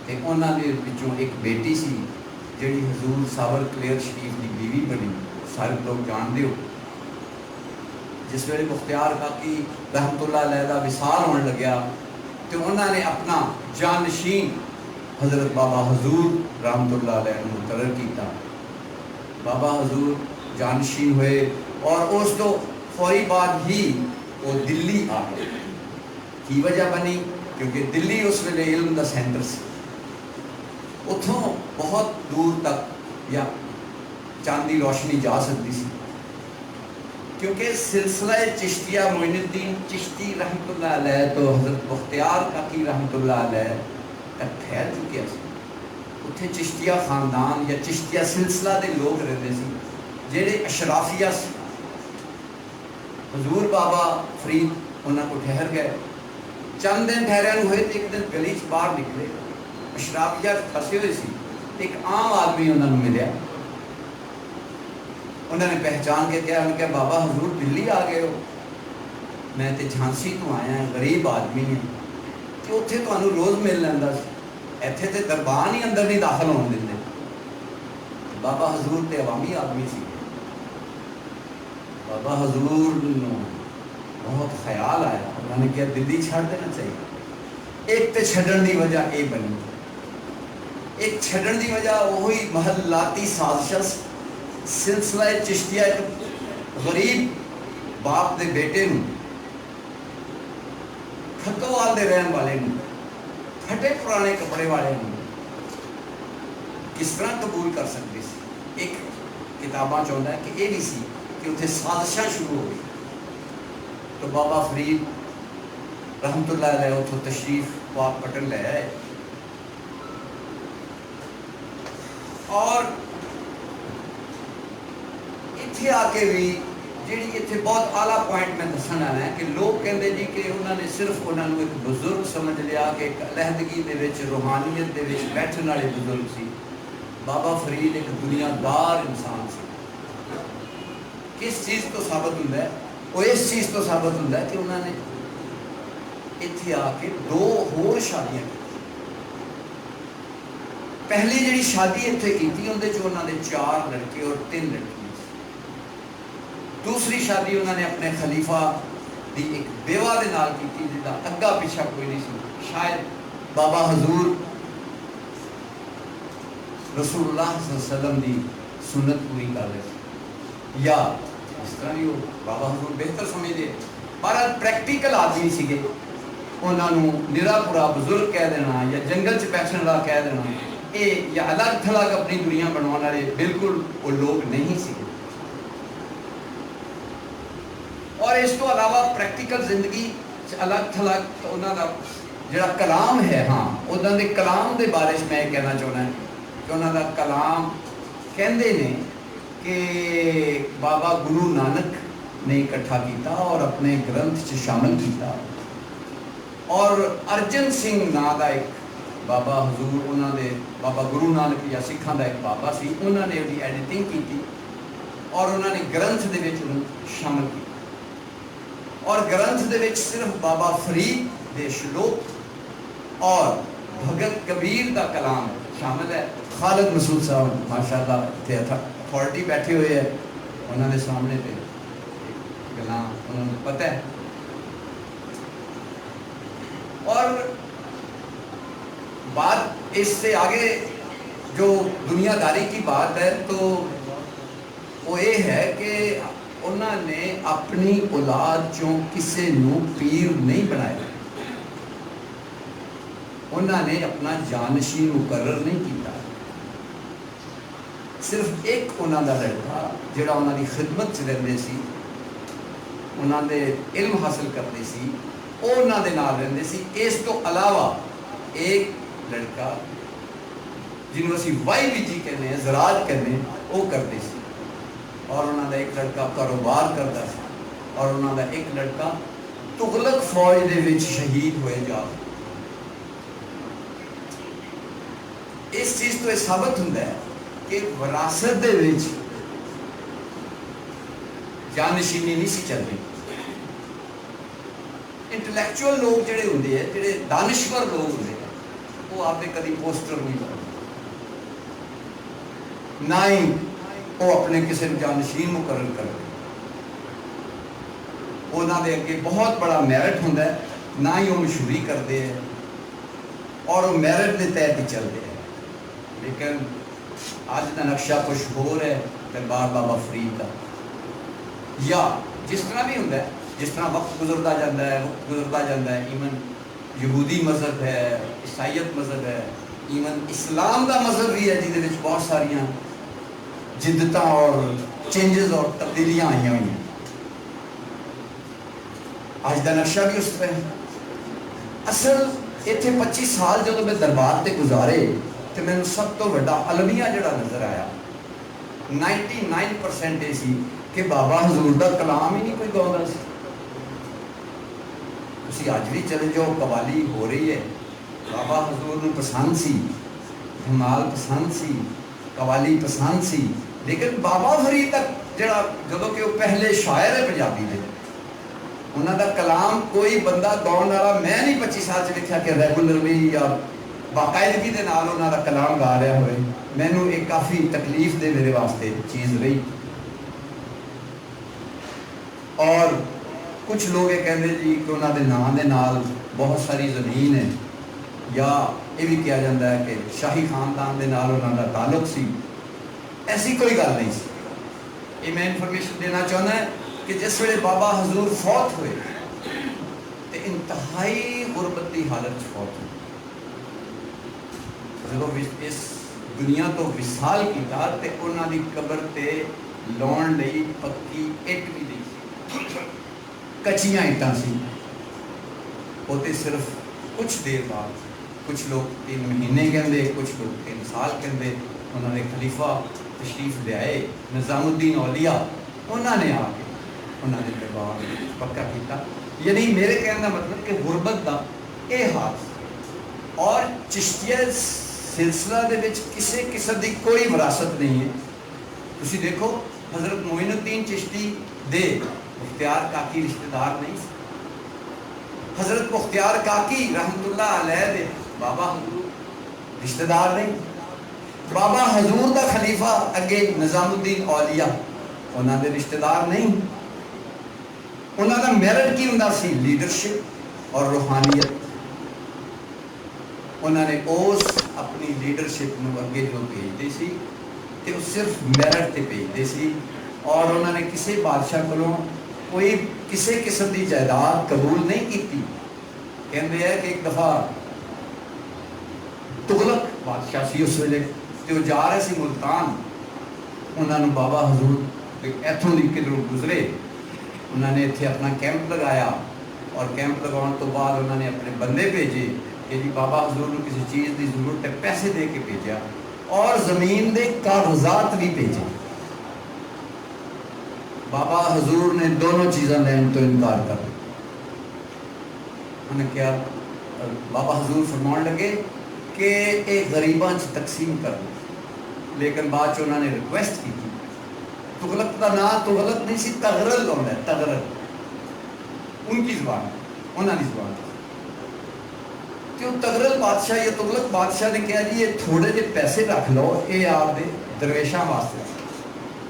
تے انہاں دے وچوں ایک بیٹی سی جڑی حضور ساور کلیر شریف دی بیوی بنی, سارے لوگ جان دیو. جس ویلے مختار کاکی رحمت اللہ علیہ دا وصال ہونے لگیا تو انہوں نے اپنا جانشین حضرت بابا حضور رحمت اللہ علیہ مقرر کیتا. بابا حضور جانشین ہوئے اور اس تو فوری بعد ہی وہ دلی آ گئے. کی وجہ بنی کیونکہ دلی اس ویلے علم دا سینٹر سی, اتھوں بہت دور تک یا چاندی روشنی جا سکتی سی, کیونکہ سلسلہ چشتیہ معین الدین چشتی رحمت اللہ علیہ تو حضرت مختار کاکی رحمت اللہ علیہ تک پھیل چکے سی. اتھے چشتیہ خاندان یا چشتیہ سلسلہ دے لوگ رہتے سی جڑے اشرافیہ سی. حضور بابا فرید انہاں کو ٹھہر گئے, چند دن ٹھہرے ہوئے تو ایک دن گلی چ باہر نکلے, اشرافیہ پھنسے ہوئے سی, ایک عام آدمی انہوں نے ملیا. انہوں نے پہچان کے کہا, انہوں نے کہا بابا حضور دلی آ گئے ہو, میں تے جھانسی تو آیا ہوں, غریب آدمی ہیں, کہ اتھے تو انہوں روز مل لینا سی, ایتھے تے دربان ہی اندر نہیں داخل ہونے دیتے. بابا حضور تے عوامی آدمی سی. بابا حضور نو بہت خیال آیا, انہوں نے کہا دلی چھڑ دینا چاہیے. ایک تے چھڑن دی وجہ اے بنی, ایک چھڑن دی وجہ وہی محلاتی سازشہ سلسلہ چشتیہ ایک غریب باپ دے بیٹے نو کھتوال دے رہن والے نو پھٹے پرانے کپڑے والے نو کس طرح قبول کر سکتے سی. ایک کتاباں چاہتا ہے کہ یہ بھی سی کہ اتنے سازشاں شروع ہو گئی. تو بابا فرید رحمت اللہ علیہ اتھوں تشریف پاک پٹن لے آئے, اور اتھے آ کے بھی جیڑی اتھے بہت اعلیٰ پوائنٹ میں دسن آنا ہے کہ لوگ کہندے جی کہ انہوں نے صرف انہوں نے ایک بزرگ سمجھ لیا کہ ایک علیحدگی دے وچ روحانیت دے وچ بیٹھن والے بزرگ سی. بابا فرید ایک دنیا دار انسان سی. کس چیز تو ثابت ہوتا ہے, وہ اس چیز تو ثابت ہوتا ہے کہ انہوں نے اتھے آ کے 2 ہور شادیاں کی. پہلی جڑی شادی اتھے کی تھی اندر جو انہوں نے 4 لڑکے اور 3 لڑکیاں. دوسری شادی انہوں نے اپنے خلیفہ دی ایک بیوہ دے نال کی تھی جدا اگا پیچھا کوئی نہیں سی. شاید بابا حضور رسول اللہ صلی اللہ علیہ وسلم دی سنت پوری کر رہے تھے یا اس طرح بھی ہو, بابا حضور بہتر سمجھ دے. پر پریکٹیکل آدمی سی گے, انہوں نے نرا پورا بزرگ کہہ دینا یا جنگل چ بیٹھن والا کہہ دینا اے یا الگ تھلگ اپنی دنیا بنوانے والے بالکل وہ لوگ نہیں سی. اور اس تو علاوہ پریکٹیکل زندگی الگ تھلگ انہوں کا جڑا کلام ہے, ہاں انہوں نے کلام دے بارے میں یہ کہنا چاہنا ہے کہ انہوں کا کلام کہندے نے کہ بابا گرو نانک نے اکٹھا کیتا اور اپنے گرنتھ چ شامل کیتا. اور ارجن سنگھ نا دا ایک بابا حضور انہوں نے بابا گرو نانک یا سکھاں دا ایک بابا سی, انہوں نے وہ ایڈیٹنگ کی تھی اور انہوں نے گرنتھ دے وچ شامل کی. اور گرنتھ دے وچ صرف بابا فرید دے شلوک اور بھگت کبیر دا کلام شامل ہے. خالد مسعود صاحب ماشاءاللہ تھے اتھارٹی بیٹھے ہوئے ہیں, انہوں نے سامنے پہ گلاں انہوں نے پتہ ہے. اور بات اس سے آگے جو دنیا داری کی بات ہے تو وہ یہ ہے کہ انہوں نے اپنی اولاد چوں کسے نو پیر نہیں بنایا, انہوں نے اپنا جانشین مقرر نہیں کیتا. صرف ایک انہوں کا لڑکا جڑا انہوں کی خدمت چ رہتے سی, انہوں نے علم حاصل کرتے سی, وہ انہوں دے نال رہتے سی. اس تو علاوہ ایک لڑکا جنہوں اسی وائی بھی جی کہنے ہیں، زراعت کہنے ہیں، وہ کرتے سی. اور انہوں کا ایک لڑکا کاروبار کرتا سی، اور انہوں کا ایک لڑکا تغلق فوج دے وچ شہید ہوئے جا. اس چیز تو یہ ثابت ہوتا ہے کہ وراثت دے وچ جانشینی نہیں سی چلتی. انٹلیکچوئل لوگ جڑے ہوندے ہیں، جڑے دانشور لوگ ہوندے ہیں، وہ آپ نے کبھی پوسٹر نہیں بناتے، نہ ہی وہ اپنے کسی جانشین مقرر کرتے. انہوں نے اگے بہت بڑا میرٹ ہوتا ہے، نہ ہی وہ مشہوری کرتے ہیں، اور وہ میرٹ کے تحت ہی چلتے ہیں. لیکن اج کا نقشہ کچھ ہو رہا ہے دربار بابا فرید کا، یا جس طرح بھی ہوتا ہے، جس طرح وقت گزرتا جاتا ہے. ایون یہودی مذہب ہے، عیسائیت مذہب ہے، ایون اسلام کا مذہب بھی ہے جہد بہت ساریاں جدت اور چینجز اور تبدیلیاں آئی ہوئی ہیں. آج کا نقشہ بھی اس پہ ہے. اصل اتنے 25 سال جب میں دربار سے گزارے تو میں سب تو بڑا المیہ جڑا نظر آیا 99% یہ سی کہ بابا حضور دا کلام ہی نہیں کوئی گاؤں سی. تسی اج بھی چلے جاؤ، قوالی ہو رہی ہے، بابا حضور نو پسند سی، دھمال پسند سی، قوالی پسند سی. لیکن بابا فرید تک جڑا جدوں کہ وہ پہلے شاعر ہے پنجابی دے، انہوں دا کلام کوئی بندہ گاؤں والا میں نہیں 25 سال سے دیکھا کہ ریگولرلی یا باقاعدگی دے نال انہوں دا کلام گا رہا ہوئے. مینوں ایک کافی تکلیف دے میرے واسطے چیز رہی. اور کچھ لوگ یہ کہتے جی کہ انہوں دے نام دے نال بہت ساری زمین ہے، یا یہ بھی کہا جاتا ہے کہ شاہی خاندان دے نال انہوں دا تعلق سی. ایسی کوئی گل نہیں سی. یہ میں انفارمیشن دینا چاہنا ہے کہ جس ویلے بابا حضور فوت ہوئے تو انتہائی غربت کی حالت فوت ہوئی. جب اس دنیا تو وصال کیتا تے انہاں دی قبر تے لاؤن لئی پکی اٹ بھی نہیں سی، کچیاں اٹاں سی. وہ تے صرف کچھ دیر بعد، کچھ لوگ 3 مہینے کہندے، کچھ لوگ 3 سال کہندے، انہوں نے خلیفہ تشریف لے آئے نظام الدین اولیاء، انہوں نے آ کے انہوں نے دربار پکا کیتا. یعنی میرے کہنے کا مطلب کہ غربت کا یہ حال. اور چشتیہ سلسلہ دے وچ کسی قسم کی کوئی وراثت نہیں ہے. تسی دیکھو حضرت معین الدین چشتی دے مختیار کاکی رشتہ دار نہیں، حضرت مختیار کاکی رحمت اللہ علیہ دے بابا حضور رشتہ دار نہیں. بابا حضور دا خلیفہ اگے نظام الدین اولیاء انہوں دے رشتہ دار نہیں. انہوں دا میرٹ کی ہوندا سی لیڈرشپ اور روحانیت. انہوں نے اس اپنی لیڈرشپ نو اگے جو بھیجتے سی تے وہ صرف میرٹ تے بھیجتے سی. اور انہوں نے کسی بادشاہ کو کوئی کسی قسم کی جائیداد قبول نہیں کی. کہتے ہیں کہ ایک دفعہ تغلق بادشاہ سی اس ویلے تے وہ جا رہے سی ملتان. انہوں نے بابا حضور ایتھوں دی کدھروں گزرے، انہوں نے اتنے اپنا کیمپ لگایا، اور کیمپ لگاؤن تو بعد انہوں نے اپنے بندے بھیجے کہ جی بابا حضور نے کسی چیز کی ضرورت ہے، پیسے دے کے بھیجا، اور زمین دے کاغذات بھی بھیجے. بابا حضور نے دونوں چیزیں لین تو انکار کر دیا. انہوں نے کیا بابا حضور فرمان لگے کہ ایک غریباں تقسیم کر دو. لیکن بعد انہوں نے ریکویسٹ کی تھی. تغلق کا نام تغلق نہیں سی، تغرل ہوتا ہے، تغرل ان کی زبان، انہوں کی زبان. تو تغرل بادشاہ یا تغلق بادشاہ نے کہا جی یہ تھوڑے جے پیسے رکھ لو، یہ آپ دے درویشاں واسطے.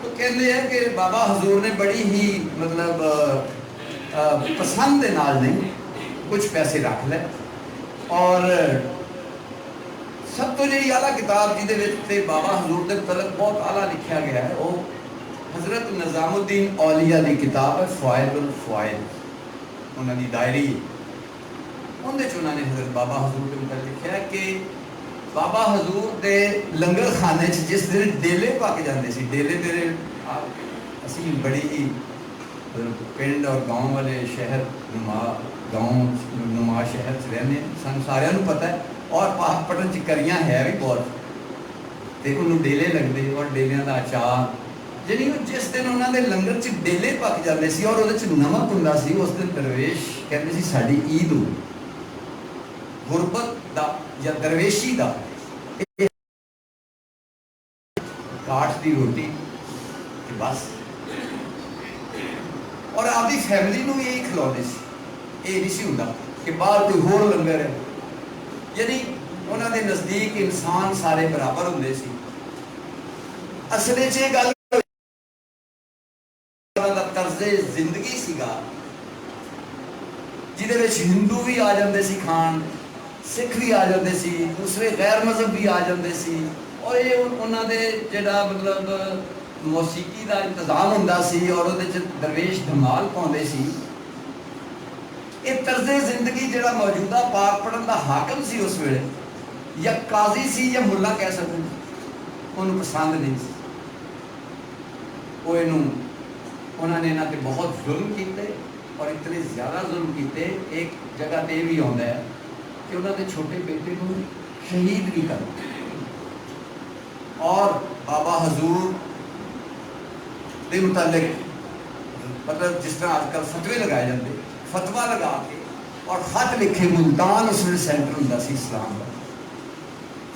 تو کہتے ہیں کہ بابا حضور نے بڑی ہی مطلب پسند دے نال نہیں کچھ پیسے رکھ لے. اور سب تو جی اعلیٰ کتاب جہدے بابا حضور کے متعلق بہت اعلیٰ لکھا گیا ہے، وہ حضرت نظام الدین اولیاء کی کتاب ہے فوائد الفوائد، انہوں نے ڈائری. اندر انہوں نے حضرت بابا حضور کے متعلق لکھا ہے کہ بابا حضور دے لنگر خانے جس دن ڈیلے پا کے جاندے سی، ڈیلے میرے اسی بڑی ہی پنڈ اور گاؤں والے شہر نما گاؤں نما شہر رہنے سن، سارے پتہ ہے. اور پاک پٹن چکریاں ہے بھی بہت. ਤੇ ਉਹਨੂੰ ਡੇਲੇ ਲੱਗਦੇ ਔਰ ਡੇਲਿਆਂ ਦਾ ਅਚਾਰ, ਯਾਨੀ ਉਹ ਜਿਸ ਦਿਨ ਉਹਨਾਂ ਦੇ ਲੰਗਰ 'ਚ ਡੇਲੇ ਪੱਕ ਜਾਂਦੇ ਸੀ ਔਰ ਉਹਦੇ 'ਚ ਨਮਕ ਹੁੰਦਾ ਸੀ, ਉਸ ਦਿਨ ਦਰਵੇਸ਼ ਕਹਿੰਦੇ ਸੀ ਸਾਡੀ ਈਦ ਹੋ। ਗੁਰਬਤ ਦਾ ਜਾਂ ਦਰਵੇਸ਼ੀ ਦਾ ਕਾਠ ਦੀ ਰੋਟੀ ਤੇ ਬਸ, ਔਰ ਆਪਦੀ ਫੈਮਿਲੀ ਨੂੰ ਵੀ ਇਹ ਖਿਲਾਉਂਦੇ ਸੀ। ਇਹ ਨਹੀਂ ਸੀ ਹੁੰਦਾ ਕਿ ਬਾਹਰ ਕੋਈ ਹੋਰ ਲੰਗਰ ਹੈ, ਯਾਨੀ ਉਹਨਾਂ ਦੇ ਨਜ਼ਦੀਕ ਇਨਸਾਨ ਸਾਰੇ ਬਰਾਬਰ ਹੁੰਦੇ ਸੀ। ਅਸਲ 'ਚ ਇਹ ਗੱਲ ਦਾ ਤਰਜ਼ੇ ਜ਼ਿੰਦਗੀ ਸੀਗਾ ਜਿਹਦੇ ਵਿੱਚ ਹਿੰਦੂ ਵੀ ਆ ਜਾਂਦੇ ਸੀ ਖਾਣ, ਸਿੱਖ ਵੀ ਆ ਜਾਂਦੇ ਸੀ, ਦੂਸਰੇ ਗੈਰ ਮਜ਼ਹਬ ਵੀ ਆ ਜਾਂਦੇ ਸੀ, ਔਰ ਇਹ ਉਹਨਾਂ ਦੇ ਜਿਹੜਾ ਮਤਲਬ ਮੌਸੀਕੀ ਦਾ ਇੰਤਜ਼ਾਮ ਹੁੰਦਾ ਸੀ ਔਰ ਉਹਦੇ 'ਚ ਦਰਵੇਸ਼ ਧਮਾਲ ਪਾਉਂਦੇ ਸੀ। ਇਹ ਤਰਜ਼ੇ ਜ਼ਿੰਦਗੀ ਜਿਹੜਾ ਮੌਜੂਦਾ ਪਾਕ ਪੜ੍ਹਨ ਦਾ ਹਾਕਮ ਸੀ ਉਸ ਵੇਲੇ, ਜਾਂ ਕਾਜ਼ੀ ਸੀ ਜਾਂ ਮੁੱਲਾ ਕਹਿ ਸਕਦੇ, ਉਹਨੂੰ ਪਸੰਦ ਨਹੀਂ ਸੀ। ਉਹ ਇਹਨੂੰ ਉਹਨਾਂ ਨੇ ਇਹਨਾਂ ਤੇ ਬਹੁਤ ਜ਼ੁਲਮ ਕੀਤੇ ਔਰ ਇਤਨੇ ਜ਼ਿਆਦਾ ਜ਼ੁਲਮ ਕੀਤੇ। ਇੱਕ ਜਗ੍ਹਾ ਤੇ ਇਹ ਵੀ ਆਉਂਦਾ ਹੈ ਕਿ ਉਹਨਾਂ ਦੇ ਛੋਟੇ ਬੇਟੇ ਨੂੰ ਸ਼ਹੀਦ ਵੀ ਕਰ ਦਿੱਤਾ। ਔਰ ਬਾਬਾ ਹਜ਼ੂਰ ਦੇ ਮੁਤਾਲਿਕ ਮਤਲਬ ਜਿਸ ਤਰ੍ਹਾਂ ਅੱਜ ਕੱਲ੍ਹ ਫਤਵੇ ਲਗਾਏ ਜਾਂਦੇ, ਫਤਵਾ ਲਗਾ ਕੇ ਔਰ ਖਤ ਲਿਖੇ, ਮੁਲਤਾਨ ਉਸ ਵੇਲੇ ਸੈਂਟਰ ਹੁੰਦਾ ਸੀ ਇਸਲਾਮ ਦਾ,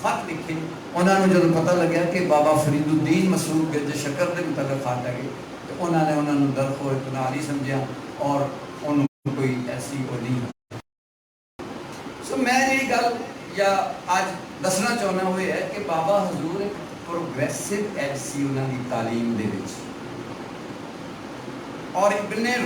ਖਤ ਲਿਖੇ। ਉਹਨਾਂ ਨੂੰ ਜਦੋਂ ਪਤਾ ਲੱਗਿਆ ਕਿ ਬਾਬਾ ਫਰੀਦੁੱਦੀਨ ਮਸੂਦ ਗਿਰਜ ਸ਼ਕਰ ਦੇ ਮੁਤਾਲਿਕ ਖਤ ਹੈਗੇ, ਤੇ ਉਹਨਾਂ ਨੇ ਉਹਨਾਂ ਨੂੰ ਦਰਖੋ ਇਤਨਾ ਨਹੀਂ ਸਮਝਿਆ ਔਰ ਉਹਨੂੰ ਕੋਈ ਐਸੀ ਉਹ ਨਹੀਂ। ਸੋ ਮੈਂ ਜਿਹੜੀ ਗੱਲ ਜਾਂ ਅੱਜ ਦੱਸਣਾ ਚਾਹੁੰਦਾ ਉਹ ਹੈ ਕਿ ਬਾਬਾ ਹਜ਼ੂਰ ਇੱਕ ਪ੍ਰੋਗਰੈਸਿਵ ਐਜ ਸੀ ਉਹਨਾਂ ਦੀ ਤਾਲੀਮ ਦੇ ਵਿੱਚ, ਔਰ ਇਬਨ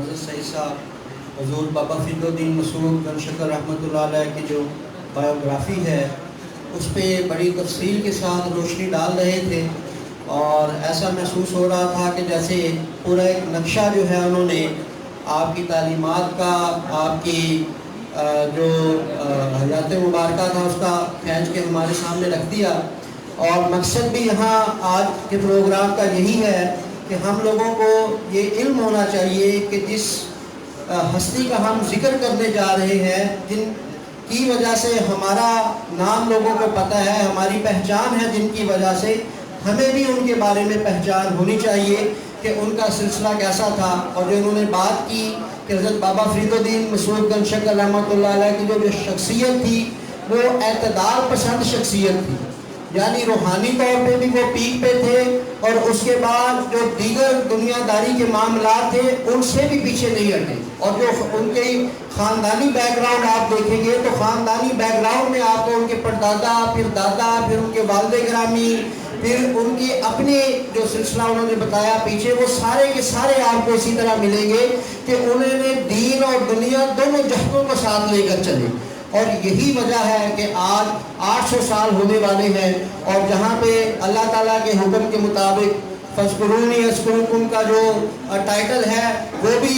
حضرت سعید صاحب حضور بابا فرید الدین مسعود گن شکر رحمۃ اللہ علیہ کی جو بایوگرافی ہے اس پہ بڑی تفصیل کے ساتھ روشنی ڈال رہے تھے، اور ایسا محسوس ہو رہا تھا کہ جیسے پورا ایک نقشہ جو ہے انہوں نے آپ کی تعلیمات کا، آپ کی جو حیات مبارکہ تھا اس کا کھینچ کے ہمارے سامنے رکھ دیا۔ اور مقصد بھی یہاں آج کے پروگرام کا یہی ہے کہ ہم لوگوں کو یہ علم ہونا چاہیے کہ جس ہستی کا ہم ذکر کرنے جا رہے ہیں، جن کی وجہ سے ہمارا نام لوگوں کو پتہ ہے، ہماری پہچان ہے، جن کی وجہ سے ہمیں بھی ان کے بارے میں پہچان ہونی چاہیے کہ ان کا سلسلہ کیسا تھا۔ اور جو انہوں نے بات کی کہ حضرت بابا فرید الدین مسعود گن شکر رحمۃ اللہ علیہ کی جو شخصیت تھی وہ اعتدال پسند شخصیت تھی، یعنی روحانی طور پہ بھی وہ پیک پہ تھے، اور اس کے بعد جو دیگر دنیا داری کے معاملات تھے ان سے بھی پیچھے نہیں ہٹے۔ اور جو ان کے خاندانی بیک گراؤنڈ آپ دیکھیں گے تو خاندانی بیک گراؤنڈ میں آپ کو ان کے پردادا، پھر دادا، پھر ان کے والد گرامی، پھر ان کی اپنے جو سلسلہ انہوں نے بتایا پیچھے، وہ سارے کے سارے آپ کو اسی طرح ملیں گے کہ انہوں نے دین اور دنیا دونوں جہتوں کو ساتھ لے کر چلے۔ اور یہی وجہ ہے کہ آج 800 سال ہونے والے ہیں، اور جہاں پہ اللہ تعالیٰ کے حکم کے مطابق فَاذْكُرُونِي أَذْكُرْكُمْ کا جو ٹائٹل ہے وہ بھی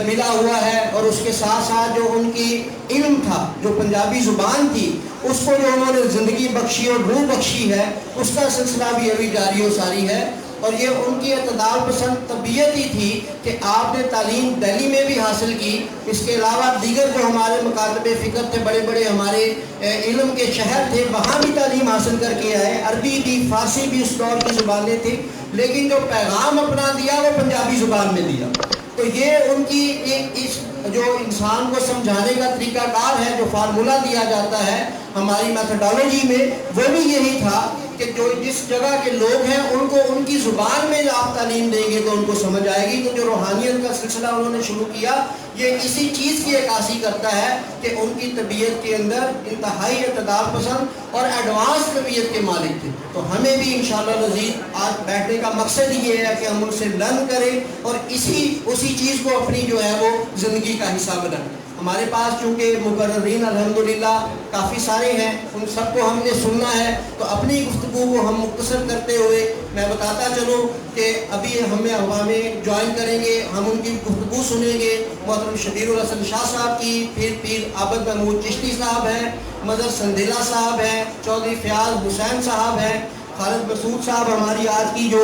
ملا ہوا ہے، اور اس کے ساتھ ساتھ جو ان کی علم تھا، جو پنجابی زبان تھی، اس کو جو انہوں نے زندگی بخشی اور روح بخشی ہے، اس کا سلسلہ بھی ابھی جاری و ساری ہے۔ اور یہ ان کی اعتدال پسند طبیعت ہی تھی کہ آپ نے تعلیم دہلی میں بھی حاصل کی، اس کے علاوہ دیگر جو ہمارے مکاتب فکر تھے، بڑے بڑے ہمارے علم کے شہر تھے، وہاں بھی تعلیم حاصل کر کے آئے۔ عربی بھی، فارسی بھی اس دور کی زبانیں تھیں، لیکن جو پیغام اپنا دیا وہ پنجابی زبان میں دیا۔ تو یہ ان کی ایک اس جو انسان کو سمجھانے کا طریقہ کار ہے، جو فارمولہ دیا جاتا ہے ہماری میتھڈالوجی میں، وہ بھی یہی تھا کہ جو جس جگہ کے لوگ ہیں ان کو ان کی زبان میں آپ تعلیم دیں گے تو ان کو سمجھ آئے گی۔ تو جو روحانیت کا سلسلہ انہوں نے شروع کیا، یہ اسی چیز کی عکاسی کرتا ہے کہ ان کی طبیعت کے اندر انتہائی اعتدال پسند اور ایڈوانس طبیعت کے مالک تھے۔ تو ہمیں بھی انشاءاللہ العزیز آج بیٹھنے کا مقصد یہ ہے کہ ہم ان سے لرن کریں اور اسی چیز کو اپنی جو ہے وہ زندگی کا حصہ بنائیں۔ ہمارے پاس چونکہ مقررین الحمدللہ کافی سارے ہیں، ان سب کو ہم نے سننا ہے، تو اپنی گفتگو کو ہم مختصر کرتے ہوئے میں بتاتا چلوں کہ ابھی ہمیں جوائن کریں گے، ہم ان کی گفتگو سنیں گے، محترم شبیر الحسن شاہ صاحب کی، پھر پیر عابد محمود چشتی صاحب ہیں، مظہر سندیلا صاحب ہیں، چودھری فیاض حسین صاحب ہیں، خالد مسعود صاحب ہماری آج کی جو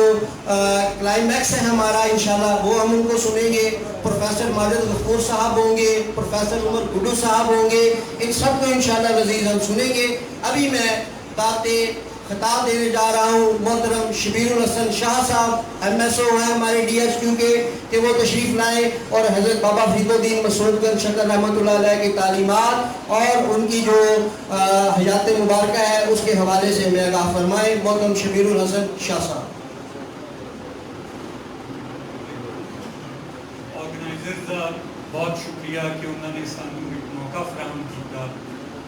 کلائمیکس ہے ہمارا انشاءاللہ وہ ہم ان کو سنیں گے، پروفیسر ماجد غفور صاحب ہوں گے، پروفیسر عمر گڈو صاحب ہوں گے، ان سب کو انشاءاللہ العزیز ہم سنیں گے۔ ابھی میں خطاب دینے جا رہا ہوں محترم شبیر الحسن شاہ صاحب، ایم ایس او ہیں ہمارے ڈی ایچ کیو کے، کہ وہ تشریف لائیں اور حضرت بابا فرید الدین مسعود گن شکر رحمۃ اللہ علیہ کی تعلیمات اور ان کی جو حیات مبارکہ ہے اس کے حوالے سے ہمیں آگاہ فرمائیں۔ محترم شبیر الحسن شاہ صاحب۔ آرگنائزرز کا بہت شکریہ کہ انہوں نے سانوں ایک موقع فراہم کیا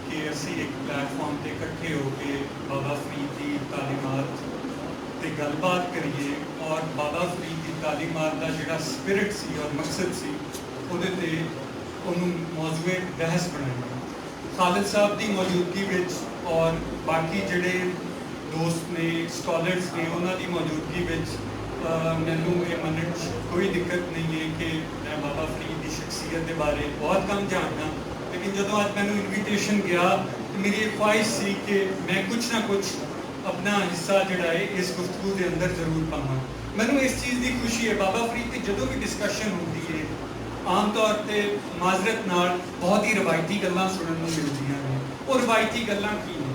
کہ اسی ایک پلیٹ فارم تے اکٹھے ہو کے بابا فرید کی تعلیمات تے گل بات کریے اور بابا فرید کی تعلیمات کا جڑا سپرٹ سی اور مقصد سی وہ موضوع بحث بنایا۔ خالد صاحب کی موجودگی وچ اور باقی جڑے دوست نے، اسکالرز نے، انہوں کی موجودگی وچ مینوں یہ مننے کوئی دقت نہیں ہے کہ میں بابا فرید کی شخصیت کے بارے بہت کم جاننا، لیکن جدوں آج مینوں انویٹیشن گیا تو میری ایک خواہش سی کہ میں کچھ نہ کچھ اپنا حصہ جڑا ہے اس گفتگو کے اندر ضرور پاواں۔ مینوں اس چیز کی خوشی ہے بابا فرید کی جدوں بھی ڈسکشن ہوتی ہے عام طور پہ معذرت نال بہت ہی روایتی گلاں سنن نوں ملدیاں ہیں۔ اور روایتی گلاں کی ہیں؟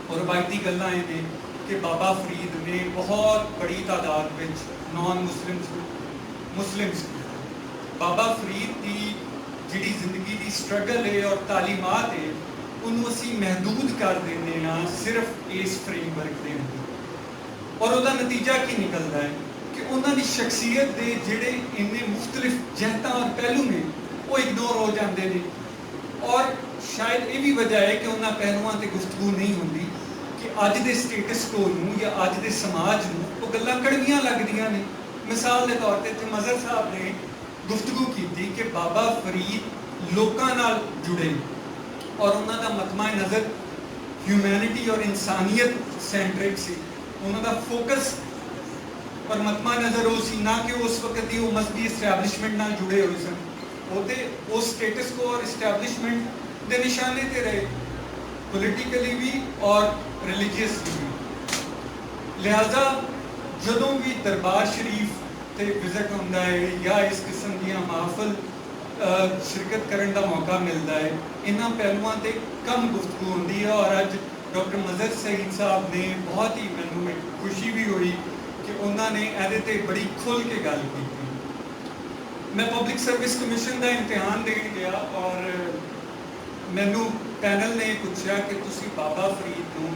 اور روایتی گلاں یہ نے کہ بابا فرید نے بہت بڑی تعداد میں نان مسلمس بابا فرید کی جڑی زندگی کی سٹرگل ہے اور تعلیمات ہے انہوں اسی محدود کر دینے ہاں صرف اس فریم ورک دے اندر، اور وہ نتیجہ کی نکلتا ہے کہ انہوں کی شخصیت دے جڑے انہیں مختلف جہتاں اور پہلو نے وہ اگنور ہو جاندے نے، اور شاید یہ بھی وجہ ہے کہ انہوں پہلوؤں تے گفتگو نہیں ہوندی کہ اج دے سٹیٹس کو یا اج دے سماج نوں وہ گلاں کڑویاں لگدیاں نے۔ مثال کے طور پہ مظہر صاحب نے گفتگو کی ਕੀਤੀ ਕਿ ਬਾਬਾ ਫਰੀਦ ਲੋਕਾਂ ਨਾਲ ਜੁੜੇ ਔਰ ਉਹਨਾਂ ਦਾ ਮਤਮਾ ਨਜ਼ਰ ਹਿਊਮੈਨਿਟੀ ਔਰ ਇਨਸਾਨੀਅਤ ਸੈਂਟਰਿਕ ਸੀ। ਉਹਨਾਂ ਦਾ ਫੋਕਸ ਔਰ ਮਤਮਾ ਨਜ਼ਰ ਉਹ ਸੀ ਨਾ ਕਿ ਉਸ ਵਕਤ ਦੀ ਉਹ ਮਜ਼ਹਬੀ ਇਸਟੈਬਲਿਸ਼ਮੈਂਟ ਨਾਲ ਜੁੜੇ ਹੋਏ ਸਨ, ਉਹਦੇ ਉਸ ਸਟੇਟਸ ਕੋ ਔਰ ਇਸਟੈਬਲਿਸ਼ਮੈਂਟ ਦੇ ਨਿਸ਼ਾਨੇ ਤੇ ਰਹੇ, ਪੋਲੀਟੀਕਲੀ ਵੀ ਔਰ ਰਿਲੀਜੀਅਸਲੀ ਵੀ। ਲਿਹਾਜ਼ਾ ਜਦੋਂ ਵੀ ਦਰਬਾਰ ਸ਼ਰੀਫ ਤੇ ਵਿਜ਼ਿਟ ਹੁੰਦਾ ਹੈ ਜਾਂ ਇਸ ਕਿਸਮ ਦੀਆਂ ਮਾਹਫਲ ਸ਼ਿਰਕਤ ਕਰਨ ਦਾ ਮੌਕਾ ਮਿਲਦਾ ਹੈ, ਇਹਨਾਂ ਪਹਿਲੂਆਂ ਤੇ ਕਮ ਗੁਫ਼ਤਗੂ ਹੁੰਦੀ ਹੈ। ਔਰ ਅੱਜ ਡਾਕਟਰ ਮਜ਼ਹਰ ਸਈਦ ਸਾਹਿਬ ਨੇ ਬਹੁਤ ਹੀ, ਮੈਨੂੰ ਖੁਸ਼ੀ ਵੀ ਹੋਈ ਕਿ ਉਹਨਾਂ ਨੇ ਇਹਦੇ ਤੇ ਬੜੀ ਖੁੱਲ੍ਹ ਕੇ ਗੱਲ ਕੀਤੀ। ਮੈਂ ਪਬਲਿਕ ਸਰਵਿਸ ਕਮਿਸ਼ਨ ਦਾ ਇਮਤਿਹਾਨ ਦੇਣ ਗਿਆ ਔਰ ਮੈਨੂੰ ਪੈਨਲ ਨੇ ਪੁੱਛਿਆ ਕਿ ਤੁਸੀਂ ਬਾਬਾ ਫਰੀਦ ਨੂੰ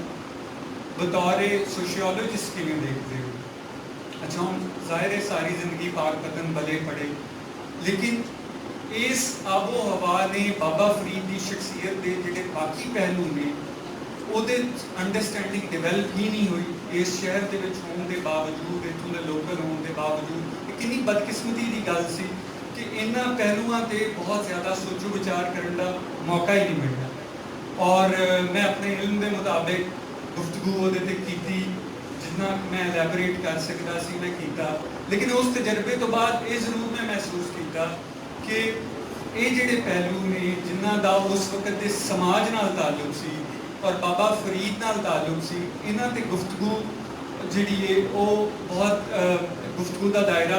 ਬਤੌਰ ਸੋਸ਼ੀਓਲੋਜਿਸਟ ਕਿਵੇਂ ਦੇਖਦੇ ਹੋ। ਅੱਛਾ, ਹੁਣ ਜ਼ਾਹਿਰ ਹੈ ਸਾਰੀ ਜ਼ਿੰਦਗੀ ਪਾਕ ਪਤਨ ਬਲੇ ਪੜੇ, ਲੇਕਿਨ ਇਸ ਆਬੋ ਹਵਾ ਨੇ ਬਾਬਾ ਫਰੀਦ ਦੀ ਸ਼ਖਸੀਅਤ ਦੇ ਜਿਹੜੇ ਬਾਕੀ ਪਹਿਲੂ ਨੇ ਉਹਦੇ ਅੰਡਰਸਟੈਂਡਿੰਗ ਡਿਵੈਲਪ ਹੀ ਨਹੀਂ ਹੋਈ। ਇਸ ਸ਼ਹਿਰ ਦੇ ਵਿੱਚ ਹੋਣ ਦੇ ਬਾਵਜੂਦ, ਇੱਥੋਂ ਦੇ ਲੋਕਲ ਹੋਣ ਦੇ ਬਾਵਜੂਦ, ਇਹ ਕਿੰਨੀ ਬਦਕਿਸਮਤੀ ਦੀ ਗੱਲ ਸੀ ਕਿ ਇਹਨਾਂ ਪਹਿਲੂਆਂ ਤੇ ਬਹੁਤ ਜ਼ਿਆਦਾ ਸੋਚੋ ਵਿਚਾਰ ਕਰਨ ਦਾ ਮੌਕਾ ਹੀ ਨਹੀਂ ਮਿਲਦਾ। ਔਰ ਮੈਂ ਆਪਣੇ ਇਲਮ ਦੇ ਮੁਤਾਬਿਕ ਗੁਫ਼ਤਗੂ ਉਹਦੇ ਤੇ ਕੀਤੀ, ਜਿੰਨਾ ਮੈਂ ਐਲੈਬੋਰੇਟ ਕਰ ਸਕਦਾ ਸੀ ਮੈਂ ਕੀਤਾ, ਲੇਕਿਨ ਉਸ ਤਜਰਬੇ ਤੋਂ ਬਾਅਦ ਇਹ ਜ਼ਰੂਰ ਮੈਂ ਮਹਿਸੂਸ ਕੀਤਾ ਕਿ ਇਹ ਜਿਹੜੇ ਪਹਿਲੂ ਨੇ ਜਿਨ੍ਹਾਂ ਦਾ ਉਸ ਵਕਤ ਦੇ ਸਮਾਜ ਨਾਲ ਤਾਲੁਕ ਸੀ ਔਰ ਬਾਬਾ ਫਰੀਦ ਨਾਲ ਤਾਲੁਕ ਸੀ, ਇਹਨਾਂ ਤੇ ਗੁਫ਼ਤਗੂ ਜਿਹੜੀ ਹੈ ਉਹ ਬਹੁਤ ਗੁਫ਼ਤਗੂ ਦਾ ਦਾਇਰਾ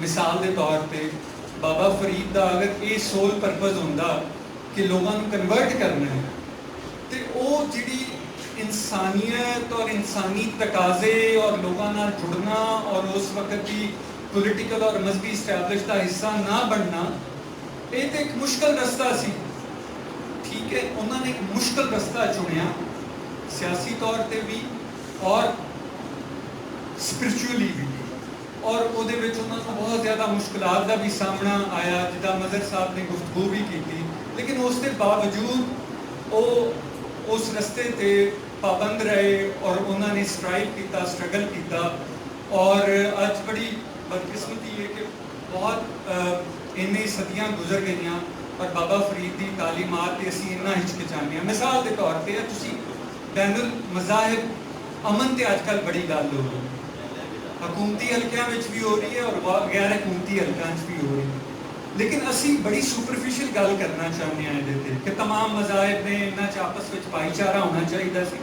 ਮਿਸਾਲ ਦੇ ਤੌਰ ਤੇ ਬਾਬਾ ਫਰੀਦ ਦਾ ਅਗਰ ਇਹ ਸੋਲ ਪਰਪਸ ਹੁੰਦਾ ਕਿ ਲੋਕਾਂ ਨੂੰ ਕਨਵਰਟ ਕਰਨਾ ਹੈ, ਤੇ ਉਹ ਜਿਹੜੀ ਇਨਸਾਨੀਅਤ ਔਰ ਇਨਸਾਨੀ ਤਕਾਜ਼ੇ ਔਰ ਲੋਕਾਂ ਨਾਲ ਜੁੜਨਾ ਔਰ ਉਸ ਵਕਤ ਦੀ ਪੋਲੀਟੀਕਲ ਔਰ ਮਜ਼ਹਬੀ ਇਸਟੈਬਲਿਸ਼ ਦਾ ਹਿੱਸਾ ਨਾ ਬਣਨਾ, ਇਹ ਤੇ ਇੱਕ ਮੁਸ਼ਕਲ ਰਸਤਾ ਸੀ। ਠੀਕ ਹੈ, ਉਹਨਾਂ ਨੇ ਇੱਕ ਮੁਸ਼ਕਲ ਰਸਤਾ ਚੁਣਿਆ ਸਿਆਸੀ ਤੌਰ ਤੇ ਵੀ ਔਰ ਸਪਿਰਚੁਅਲੀ ਵੀ, ਔਰ ਉਹਦੇ ਵਿੱਚ ਉਹਨਾਂ ਨੂੰ ਬਹੁਤ ਜ਼ਿਆਦਾ ਮੁਸ਼ਕਲਾਤ ਦਾ ਵੀ ਸਾਹਮਣਾ ਆਇਆ, ਜਿੱਦਾਂ ਮਜ਼ਹਰ ਸਾਹਿਬ ਨੇ ਗੁਫ਼ਤਗੂ ਵੀ ਕੀਤੀ, ਲੇਕਿਨ ਉਸ ਦੇ ਬਾਵਜੂਦ ਉਹ ਉਸ ਰਸਤੇ ਤੇ ਪਾਬੰਦ ਰਹੇ ਔਰ ਉਹਨਾਂ ਨੇ ਸਟਰਾਈਕ ਕੀਤਾ, ਸਟਰਗਲ ਕੀਤਾ। ਔਰ ਅੱਜ ਬੜੀ ਬਦਕਿਸਮਤੀ ਹੈ ਕਿ ਬਹੁਤ ਇੰਨੀ ਸਦੀਆਂ ਗੁਜ਼ਰ ਗਈਆਂ ਔਰ ਬਾਬਾ ਫਰੀਦ ਦੀ ਤਾਲੀਮਾਤ ਤੇ ਅਸੀਂ ਇੰਨਾ ਹਿਚਕਿਚਾਉਂਦੇ ਹਾਂ। ਮਿਸਾਲ ਦੇ ਤੌਰ ਤੇ ਤੁਸੀਂ ਬੈਨੁਲ ਮਜ਼ਾਹਿਬ ਅਮਨ ਤੇ ਅੱਜ ਕੱਲ੍ਹ ਬੜੀ ਗੱਲ ਹੋ ਰਹੀ ਹੈ, ਹਕੂਮਤੀ ਹਲਕਿਆਂ ਵਿੱਚ ਵੀ ਹੋ ਰਹੀ ਹੈ ਔਰ ਗੈਰ ਹਕੂਮਤੀ ਹਲਕਿਆਂ 'ਚ ਵੀ ਹੋ ਰਹੀ ਹੈ, ਲੇਕਿਨ ਅਸੀਂ ਬੜੀ ਸੁਪਰਫਿਸ਼ੀਅਲ ਗੱਲ ਕਰਨਾ ਚਾਹੁੰਦੇ ਹਾਂ ਇਹਦੇ ਤੇ ਕਿ ਤਮਾਮ ਮਜ਼ਾਹਿਬ ਨੇ ਇਹਨਾਂ 'ਚ ਆਪਸ ਵਿੱਚ ਭਾਈਚਾਰਾ ਹੋਣਾ ਚਾਹੀਦਾ ਸੀ,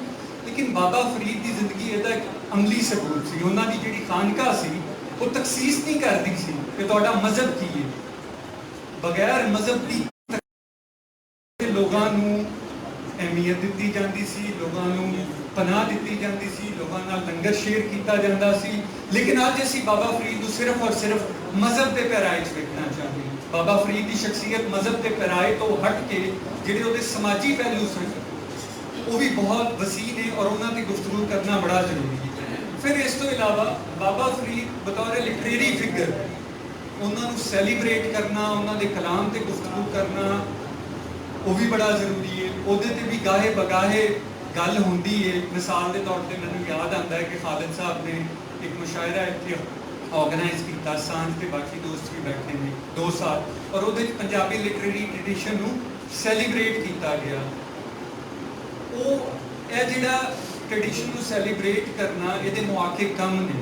ਲੇਕਿਨ ਬਾਬਾ ਫਰੀਦ ਦੀ ਜ਼ਿੰਦਗੀ ਇਹਦਾ ਇੱਕ ਅਮਲੀ ਸਬੂਤ ਸੀ। ਉਹਨਾਂ ਦੀ ਜਿਹੜੀ ਖਾਨਕਾ ਸੀ ਉਹ ਤਖਸੀਸ ਨਹੀਂ ਕਰਦੀ ਸੀ ਕਿ ਤੁਹਾਡਾ ਮਜ਼ਹਬ ਕੀ ਹੈ, ਬਗੈਰ ਮਜ਼ਹਬ ਦੀ ਲੋਕਾਂ ਨੂੰ ਅਹਿਮੀਅਤ ਦਿੱਤੀ ਜਾਂਦੀ ਸੀ, ਲੋਕਾਂ ਨੂੰ ਪਨਾਹ ਦਿੱਤੀ ਜਾਂਦੀ ਸੀ, ਲੋਕਾਂ ਨਾਲ ਲੰਗਰ ਸ਼ੇਅਰ ਕੀਤਾ ਜਾਂਦਾ ਸੀ। ਲੇਕਿਨ ਅੱਜ ਅਸੀਂ ਬਾਬਾ ਫਰੀਦ ਨੂੰ ਸਿਰਫ ਔਰ ਸਿਰਫ ਮਜ਼ਹਬ ਦੇ ਪੈਰਾਏ 'ਚ ਵੇਖਣਾ ਚਾਹੁੰਦੇ ਹਾਂ। ਬਾਬਾ ਫਰੀਦ ਦੀ ਸ਼ਖਸੀਅਤ ਮਜ਼ਹਬ ਦੇ ਪੈਰਾਏ ਤੋਂ ਹਟ ਕੇ ਜਿਹੜੇ ਉਹਦੇ ਸਮਾਜੀ ਪਹਿਲੂ ਸਨ ਉਹ ਵੀ ਬਹੁਤ ਵਸੀਹ ਨੇ ਔਰ ਉਹਨਾਂ 'ਤੇ ਗੁਫ਼ਤਗੂ ਕਰਨਾ ਬੜਾ ਜ਼ਰੂਰੀ ਹੈ। ਫਿਰ ਇਸ ਤੋਂ ਇਲਾਵਾ ਬਾਬਾ ਫਰੀਦ ਬਤੌਰ ਲਿਟਰੇਰੀ ਫਿਗਰ ਉਹਨਾਂ ਨੂੰ ਸੈਲੀਬ੍ਰੇਟ ਕਰਨਾ, ਉਹਨਾਂ ਦੇ ਕਲਾਮ 'ਤੇ ਗੁਫ਼ਤਗੂ ਕਰਨਾ ਉਹ ਵੀ ਬੜਾ ਜ਼ਰੂਰੀ ਹੈ। ਉਹਦੇ 'ਤੇ ਵੀ ਗਾਹੇ ਬਗਾਹੇ ਗੱਲ ਹੁੰਦੀ ਹੈ। ਮਿਸਾਲ ਦੇ ਤੌਰ ਤੇ ਮੈਨੂੰ ਯਾਦ ਆਉਂਦਾ ਹੈ ਕਿ ਖਾਲਿਦ ਸਾਹਿਬ ਨੇ ਇੱਕ ਮੁਸ਼ਾਇਰਾ ਇੱਥੇ ਆਰਗੇਨਾਈਜ਼ ਕੀਤਾ, ਸਾਂਝ ਤੇ ਬਾਕੀ ਦੋਸਤ ਵੀ ਬੈਠੇ ਨੇ 2 ਸਾਲ, ਔਰ ਉਹਦੇ 'ਚ ਪੰਜਾਬੀ ਲਿਟਰੇਰੀ ਟ੍ਰੈਡੀਸ਼ਨ ਨੂੰ ਸੈਲੀਬ੍ਰੇਟ ਕੀਤਾ ਗਿਆ। ਉਹ ਇਹ ਜਿਹੜਾ ਟ੍ਰੈਡੀਸ਼ਨ ਨੂੰ ਸੈਲੀਬ੍ਰੇਟ ਕਰਨਾ, ਇਹਦੇ ਮੌਕੇ ਕਮ ਨੇ,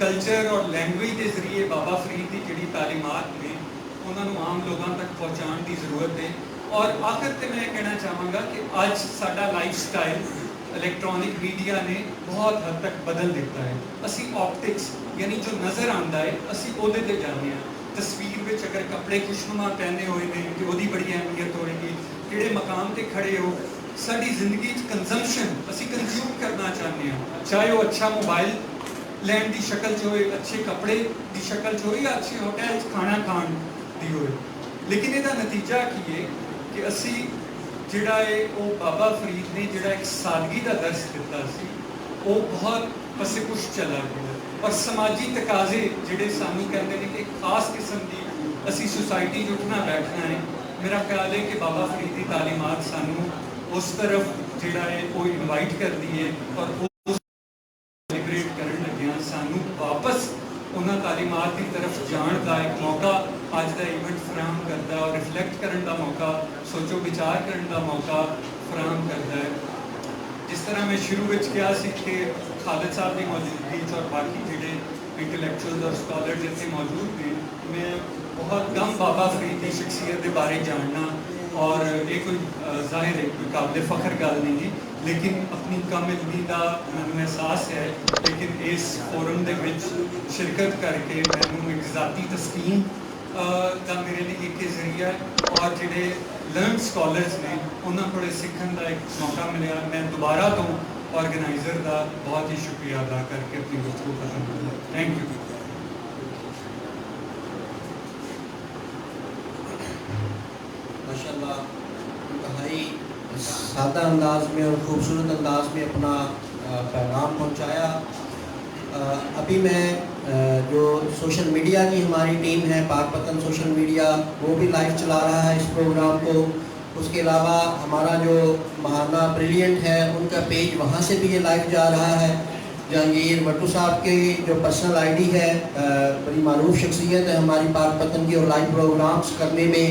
ਕਲਚਰ ਔਰ ਲੈਂਗੁਏਜ ਦੇ ਜ਼ਰੀਏ ਬਾਬਾ ਫਰੀਦ ਦੀ ਜਿਹੜੀ ਤਾਲੀਮਾਤ ਨੇ ਉਹਨਾਂ ਨੂੰ ਆਮ ਲੋਕਾਂ ਤੱਕ ਪਹੁੰਚਾਉਣ ਦੀ ਜ਼ਰੂਰਤ ਹੈ। ਔਰ ਆਖਰ ਤੇ ਮੈਂ ਕਹਿਣਾ ਚਾਹਾਂਗਾ ਕਿ ਅੱਜ ਸਾਡਾ ਲਾਈਫ ਸਟਾਈਲ ਇਲੈਕਟ੍ਰੋਨਿਕ ਮੀਡੀਆ ਨੇ ਬਹੁਤ ਹੱਦ ਤੱਕ ਬਦਲ ਦਿੱਤਾ ਹੈ। ਅਸੀਂ ਆਪਟਿਕਸ ਯਾਨੀ ਜੋ ਨਜ਼ਰ ਆਉਂਦਾ ਹੈ ਅਸੀਂ ਉਹਦੇ ਤੇ ਜਾਂਦੇ ਹਾਂ। ਤਸਵੀਰ ਵਿੱਚ ਅਗਰ ਕੱਪੜੇ ਖੁਸ਼ਨੁਮਾ ਪਹਿਨੇ ਹੋਏ ਨੇ ਤੇ ਉਹਦੀ ਬੜੀ ਅਹਿਮੀਅਤ ਹੋਏਗੀ, ਕਿਹੜੇ ਮਕਾਮ ਤੇ ਖੜੇ ਹੋ। ਸਾਡੀ ਜ਼ਿੰਦਗੀ 'ਚ ਕੰਜ਼ੰਪਸ਼ਨ, ਅਸੀਂ ਕੰਜ਼ਿਊਮ ਕਰਨਾ ਚਾਹੁੰਦੇ ਹਾਂ, ਚਾਹੇ ਉਹ ਅੱਛਾ ਮੋਬਾਈਲ ਲੈਣ ਦੀ ਸ਼ਕਲ 'ਚ ਹੋਏ, ਅੱਛੇ ਕੱਪੜੇ ਦੀ ਸ਼ਕਲ 'ਚ ਹੋਏ, ਜਾਂ ਅੱਛੇ ਹੋਟਲ 'ਚ ਖਾਣਾ ਖਾਣ ਦੀ ਹੋਏ। ਲੇਕਿਨ ਇਹਦਾ ਨਤੀਜਾ ਕੀ ਹੈ ਕਿ ਅਸੀਂ ਜਿਹੜਾ ਹੈ ਉਹ ਬਾਬਾ ਫਰੀਦ ਨੇ ਜਿਹੜਾ ਇੱਕ ਸਾਦਗੀ ਦਾ ਦਰਸ ਦਿੱਤਾ ਸੀ ਉਹ ਬਹੁਤ ਪਸੇ-ਪੁਸ਼ ਚਲਾ ਗਿਆ। ਔਰ ਸਮਾਜੀ ਤਕਾਜ਼ੇ ਜਿਹੜੇ ਸਾਨੂੰ ਕਹਿੰਦੇ ਨੇ ਕਿ ਖਾਸ ਕਿਸਮ ਦੀ ਅਸੀਂ ਸੁਸਾਇਟੀ 'ਚ ਉੱਠਣਾ ਬੈਠਣਾ ਹੈ, ਮੇਰਾ ਖਿਆਲ ਹੈ ਕਿ ਬਾਬਾ ਫਰੀਦ ਦੀ ਤਾਲੀਮਾਤ ਸਾਨੂੰ ਉਸ ਤਰਫ ਜਿਹੜਾ ਹੈ ਉਹ ਇਨਵਾਈਟ ਕਰਦੀ ਹੈ। ਔਰ ਉਹ ਸੈਲੀਬ੍ਰੇਟ ਕਰਨ ਲੱਗਿਆ ਸਾਨੂੰ ਵਾਪਸ انہاں تعلیمات کی طرف جان کا ایک موقع اج کا ایونٹ فراہم کرتا ہے اور ریفلیکٹ کرنے کا موقع، سوچو بچار کرنے کا موقع فراہم کرتا ہے. جس طرح میں شروع میں کیا سی کہ خالد صاحب کی موجودگی اور باقی جڑے انٹلیکچوئل اور اسکالرز اتنے موجود ہیں، میں بہت کم بابا فرید کی شخصیت کے بارے جاننا، اور یہ کوئی ظاہر ہے کوئی قابل فخر گل نہیں گی، لیکن اپنی کم علمی کا مجھے احساس ہے، لیکن اس فورم دے وچ شرکت کر کے مینوں ایک ذاتی تسکین کا میرے لیے ایک ذریعہ ہے، اور جڑے لرن اسکالرز نے انہوں کو سیکھنے کا ایک موقع ملیا. میں دوبارہ تو آرگنائزر کا بہت ہی شکریہ ادا کر کے اپنی گفتگو ختم کروں. Thank you. ماشاءاللہ انتہائی سادہ انداز میں اور خوبصورت انداز میں اپنا پیغام پہنچایا. ابھی میں جو سوشل میڈیا کی ہماری ٹیم ہے پاک پتن سوشل میڈیا، وہ بھی لائیو چلا رہا ہے اس پروگرام کو. اس کے علاوہ ہمارا جو مہانہ بریلینٹ ہے ان کا پیج، وہاں سے بھی یہ لائیو جا رہا ہے. جہانگیر بٹو صاحب کی جو پرسنل آئی ڈی ہے، بڑی معروف شخصیت ہے ہماری پاک پتن کی، اور لائیو پروگرامز کرنے میں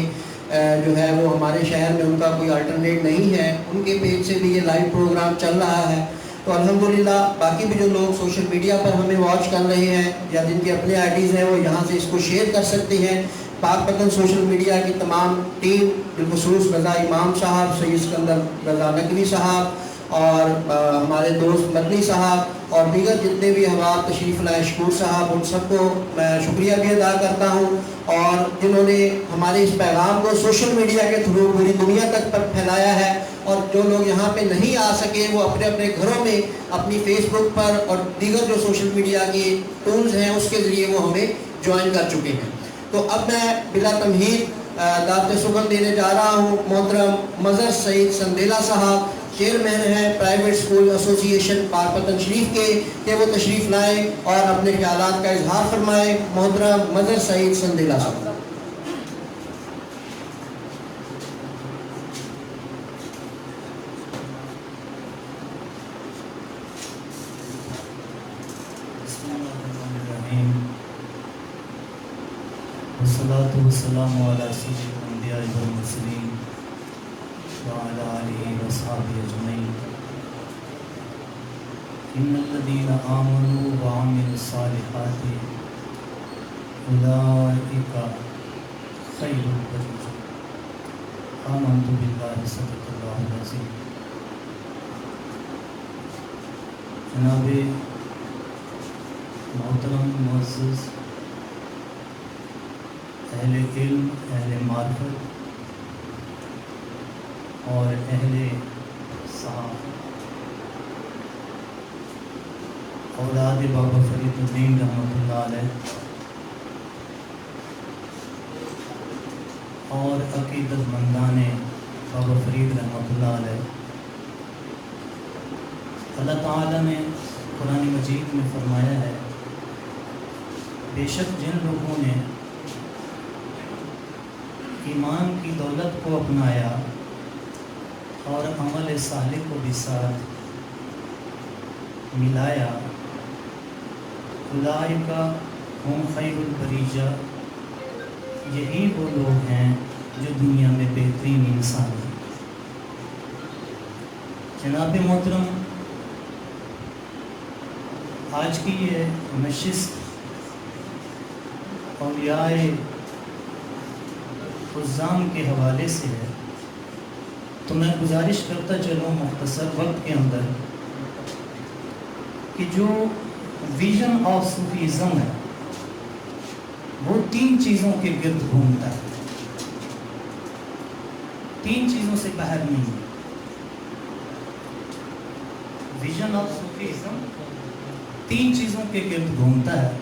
جو ہے وہ ہمارے شہر میں ان کا کوئی الٹرنیٹ نہیں ہے. ان کے پیج سے بھی یہ لائیو پروگرام چل رہا ہے. تو الحمدللہ باقی بھی جو لوگ سوشل میڈیا پر ہمیں واچ کر رہے ہیں یا جن کے اپنے آئی ڈیز ہیں، وہ یہاں سے اس کو شیئر کر سکتے ہیں. پاک پتن سوشل میڈیا کی تمام ٹیم، بالخصوص رضا امام صاحب، سید سکندر رضا نقوی صاحب، اور ہمارے دوست مدنی صاحب اور دیگر جتنے بھی احباب تشریف لائے، شکور صاحب، ان سب کو میں شکریہ بھی ادا کرتا ہوں، اور جنہوں نے ہمارے اس پیغام کو سوشل میڈیا کے تھرو پوری دنیا تک پر پھیلایا ہے. اور جو لوگ یہاں پہ نہیں آ سکے، وہ اپنے اپنے گھروں میں اپنی فیس بک پر اور دیگر جو سوشل میڈیا کے ٹولز ہیں اس کے ذریعے وہ ہمیں جوائن کر چکے ہیں. تو اب میں بلا تمہید دعوت سخن دینے جا رہا ہوں محترم مظہر سعید سندیلا صاحب، چیئرمین ہیں پرائیویٹ اسکول ایسوسی ایشن پاک پتن شریف کے، کہ وہ تشریف لائیں اور اپنے خیالات کا اظہار فرمائیں. محترم مظہر سعید سندیلا صاحب. والصلاة والسلام على سيد الأنبياء والمرسلين وعلى آله وصحبه أجمعين. إن الذين آمنوا وعملوا الصالحات أولئك خير البرية. آمنت بالله صدق الله العظيم. جناب محترم معزز اہل علم، اہل معرفت اور اہل صحافت، اولاد بابا فرید الدین رحمۃ اللہ علیہ اور عقیدت مندان بابا فرید رحمۃ اللہ علیہ، اللہ تعالیٰ نے قرآن مجید میں فرمایا ہے، بے شک جن لوگوں نے ایمان کی دولت کو اپنایا اور عمل صالح کو بھی ساتھ ملایا، اولئک ہم خیر البریہ، یہی وہ لوگ ہیں جو دنیا میں بہترین انسان ہیں. جناب محترم، آج کی یہ نشست اولیاء عظام کے حوالے سے ہے، تو میں گزارش کرتا چلوں مختصر وقت کے اندر کہ جو ویژن آف صوفیزم ہے وہ 3 چیزوں کے گرد گھومتا ہے، 3 چیزوں سے باہر نہیں ہے. ویژن آف صوفیزم 3 چیزوں کے گرد گھومتا ہے.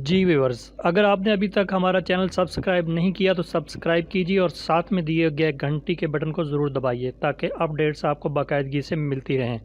جی ویورز، اگر آپ نے ابھی تک ہمارا چینل سبسکرائب نہیں کیا تو سبسکرائب کیجیے اور ساتھ میں دیے گئے گھنٹی کے بٹن کو ضرور دبائیے تاکہ اپڈیٹس آپ کو باقاعدگی سے ملتی رہیں.